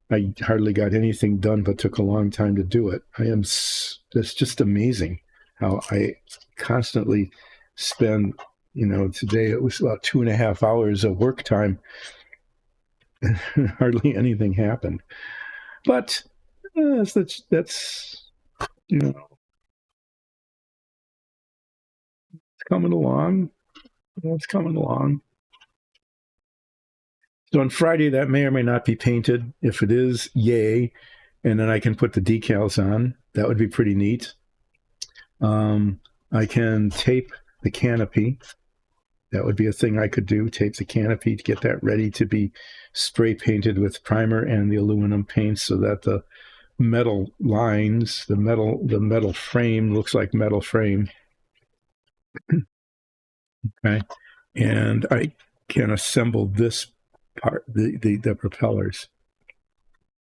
I hardly got anything done, but took a long time to do it. It's just amazing how I constantly spend, today it was about 2.5 hours of work time. Hardly anything happened. But that's it's coming along. It's coming along. So on Friday, that may or may not be painted. If it is, yay. And then I can put the decals on. That would be pretty neat. I can tape the canopy. That would be a thing I could do, tape the canopy to get that ready to be spray painted with primer and the aluminum paint so that the metal lines, the metal frame looks like metal frame. Okay. And I can assemble this part, the propellers.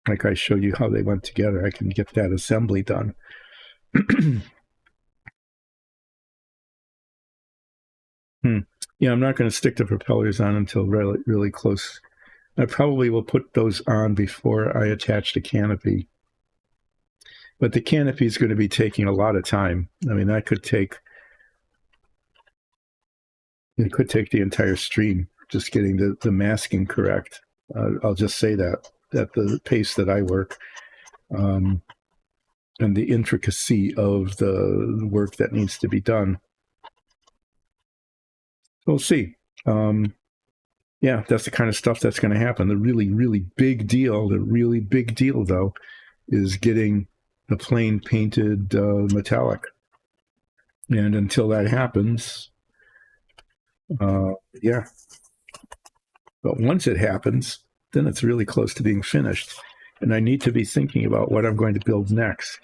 Like I showed you how they went together. I can get that assembly done. Yeah, I'm not going to stick the propellers on until really, really close. I probably will put those on before I attach the canopy. But the canopy is going to be taking a lot of time. I mean, it could take the entire stream just getting the masking correct. I'll just say that at the pace that I work, and the intricacy of the work that needs to be done. We'll see. Yeah, that's the kind of stuff that's going to happen. The really, really big deal, though, is getting the plane painted metallic. And until that happens, yeah. But once it happens, then it's really close to being finished. And I need to be thinking about what I'm going to build next.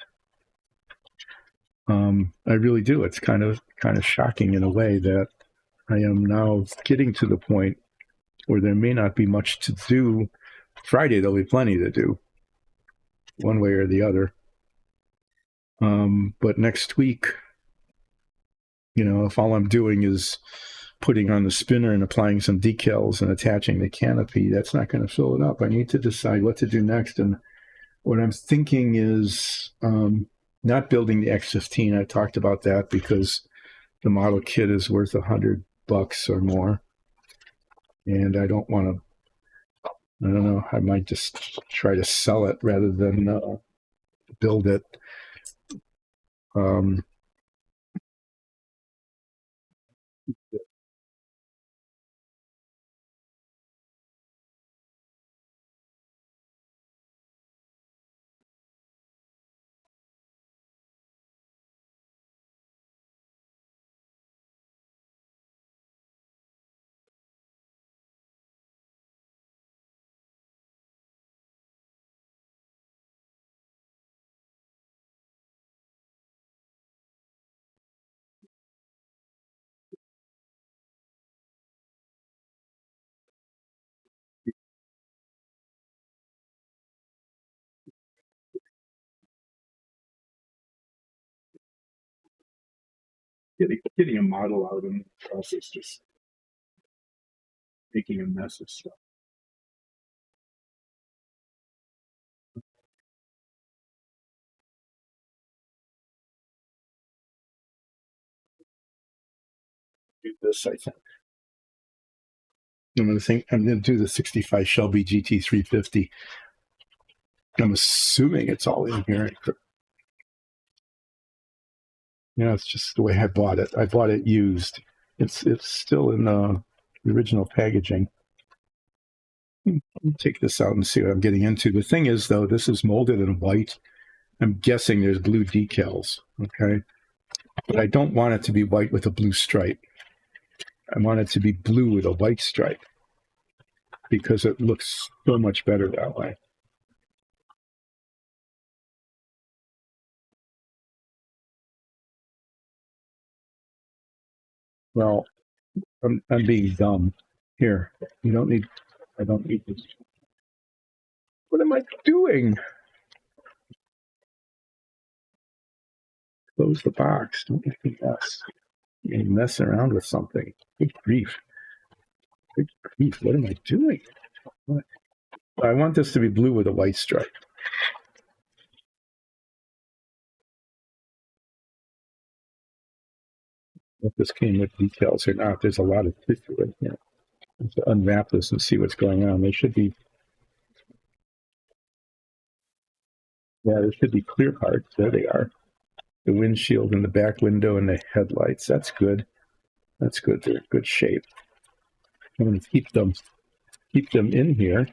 I really do. It's kind of shocking in a way that I am now getting to the point where there may not be much to do. Friday, there'll be plenty to do, one way or the other. But next week, if all I'm doing is putting on the spinner and applying some decals and attaching the canopy, that's not going to fill it up. I need to decide what to do next. And what I'm thinking is not building the X15. I talked about that because the model kit is worth $100 or more. And I don't want to, I don't know, I might just try to sell it rather than build it. Um, getting a model out in the process, just making a mess of stuff. Do this, I think. I'm going to do the 65 Shelby GT350. I'm assuming it's all in here. Yeah, it's just the way I bought it. I bought it used. It's still in the original packaging. Let me take this out and see what I'm getting into. The thing is, though, this is molded in white. I'm guessing there's blue decals, okay? But I don't want it to be white with a blue stripe. I want it to be blue with a white stripe because it looks so much better that way. Well, I'm being dumb. Here, you don't need, I don't need this. What am I doing? Close the box. Don't make me mess. You're messing around with something. Good grief. Good grief. What am I doing? What? I want this to be blue with a white stripe. If this came with details or not, there's a lot of tissue in here. Let's unwrap this and see what's going on. They should be, yeah, there should be clear parts. There they are. The windshield and the back window and the headlights. That's good. That's good. They're in good shape. I'm going to keep them in here.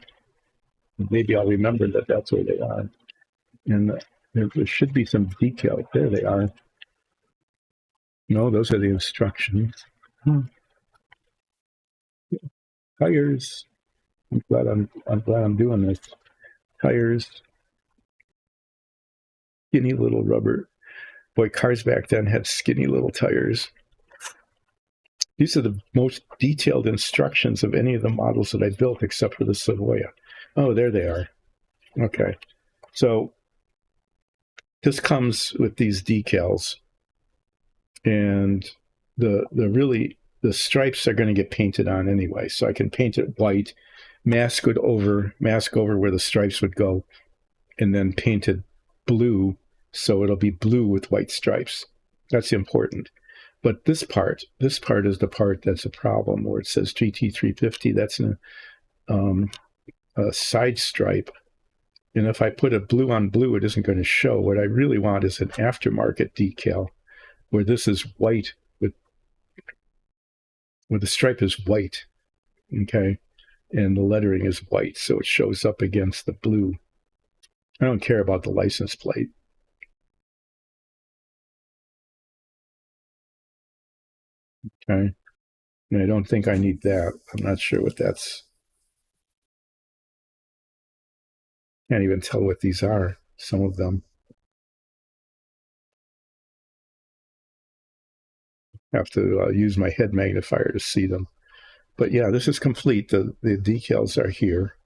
Maybe I'll remember that that's where they are. And there should be some decal. There they are. No, those are the instructions. Tires. I'm glad I'm doing this. Tires. Skinny little rubber. Boy, cars back then had skinny little tires. These are the most detailed instructions of any of the models that I built except for the Savoia. Oh, there they are. Okay. So this comes with these decals, and the stripes are going to get painted on anyway. So I can paint it white, mask over where the stripes would go, and then paint it blue, so it'll be blue with white stripes. That's important. But this part is the part that's a problem, where it says GT350. That's a side stripe. And if I put a blue on blue, it isn't going to show. What I really want is an aftermarket decal, where this is white where the stripe is white, okay, and the lettering is white, so it shows up against the blue. I don't care about the license plate. Okay. And I don't think I need that. I'm not sure what that's. Can't even tell what these are, some of them. Have to use my head magnifier to see them. But yeah, this is complete. The decals are here.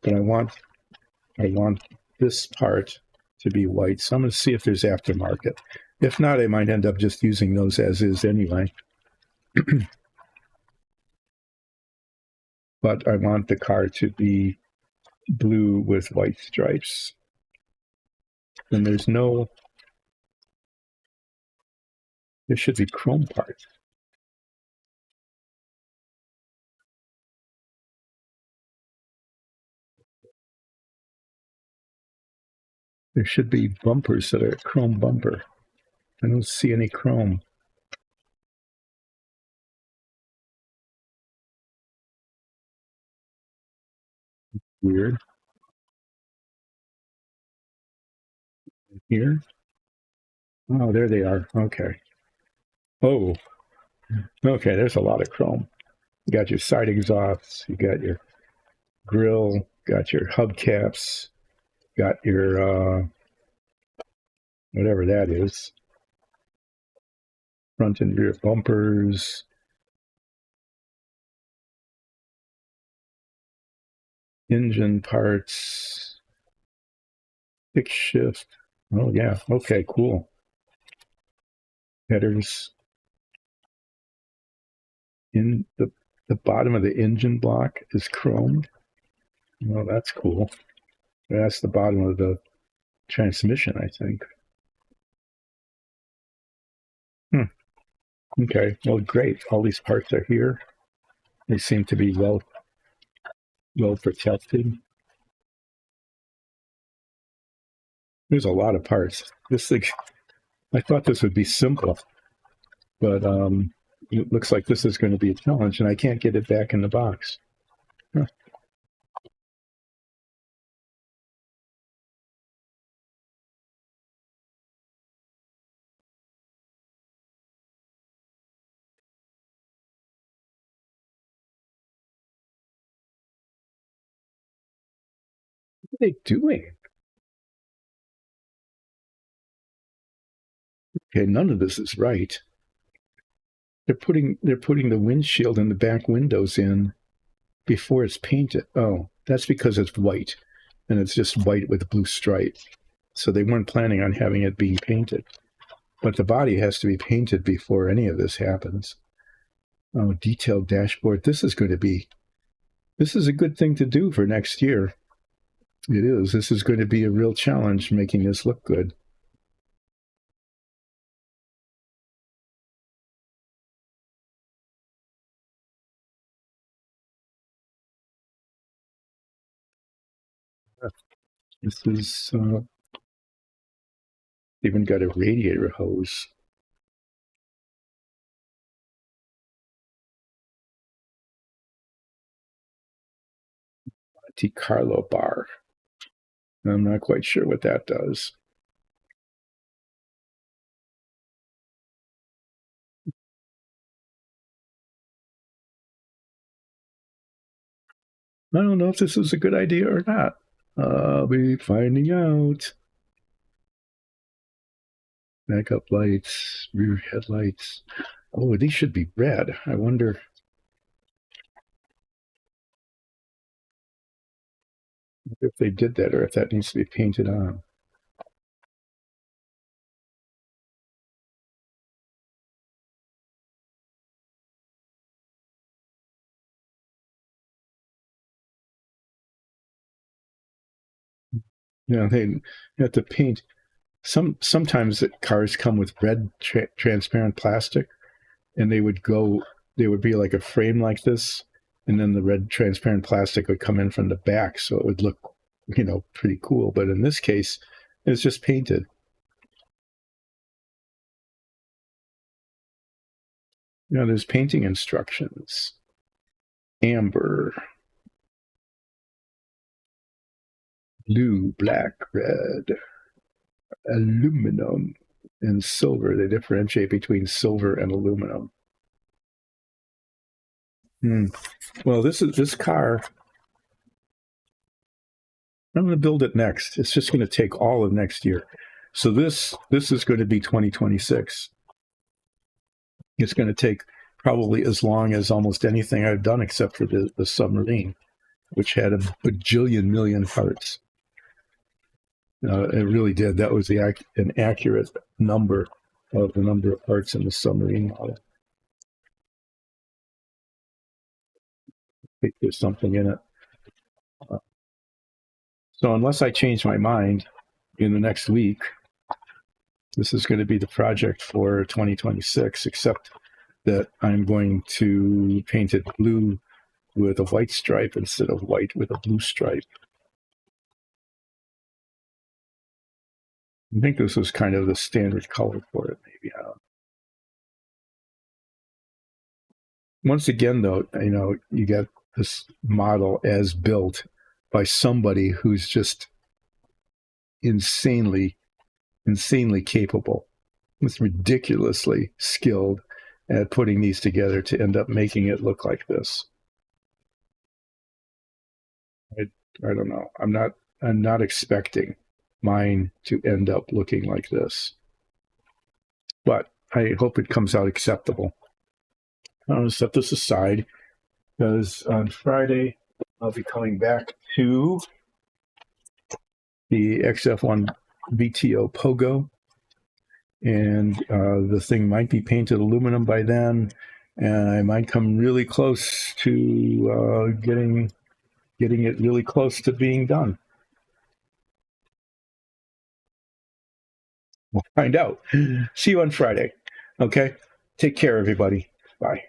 But I want this part to be white. So I'm going to see if there's aftermarket. If not, I might end up just using those as is anyway. But I want the car to be blue with white stripes. And there should be chrome parts. There should be bumpers that are chrome bumper. I don't see any chrome. Weird. Here? Oh, there they are. Okay. Oh, okay. There's a lot of chrome. You got your side exhausts. You got your grill. Got your hubcaps. Got your whatever that is. Front and rear bumpers. Engine parts. Stick shift. Oh yeah. Okay. Cool. Headers. In the bottom of the engine block is chromed. Well, that's cool. That's the bottom of the transmission, I think. Okay. Well, great. All these parts are here. They seem to be well protected. There's a lot of parts. This thing, I thought this would be simple, but it looks like this is going to be a challenge, and I can't get it back in the box. Huh. What are they doing? Okay, none of this is right. They're putting the windshield and the back windows in before it's painted. Oh, that's because it's white, and it's just white with a blue stripe. So they weren't planning on having it being painted. But the body has to be painted before any of this happens. Oh, detailed dashboard. This is a good thing to do for next year. It is. This is going to be a real challenge making this look good. This is even got a radiator hose. Monte Carlo bar. I'm not quite sure what that does. I don't know if this is a good idea or not. I'll be finding out. Backup lights, rear headlights. Oh, these should be red. I wonder if they did that or if that needs to be painted on. Yeah, they have to paint. Sometimes cars come with red transparent plastic, and they would be like a frame like this, and then the red transparent plastic would come in from the back, so it would look, pretty cool. But in this case, it's just painted. There's painting instructions. Amber, blue, black, red, aluminum, and silver. They differentiate between silver and aluminum. Well, this car. I'm going to build it next. It's just going to take all of next year. So this is going to be 2026. It's going to take probably as long as almost anything I've done except for the submarine, which had a bajillion million parts. It really did. That was an accurate number of the number of parts in the submarine model. I think there's something in it. So unless I change my mind in the next week, this is going to be the project for 2026, except that I'm going to paint it blue with a white stripe instead of white with a blue stripe. I think this was kind of the standard color for it, maybe. I don't know. Once again, though, you get this model as built by somebody who's just insanely capable. It's ridiculously skilled at putting these together to end up making it look like this. I don't know. I'm not expecting mine to end up looking like this, but I hope it comes out acceptable. I'm going to set this aside because on Friday I'll be coming back to the XFY-1 VTO Pogo, and the thing might be painted aluminum by then, and I might come really close to getting it really close to being done. We'll find out. See you on Friday. Okay? Take care, everybody. Bye.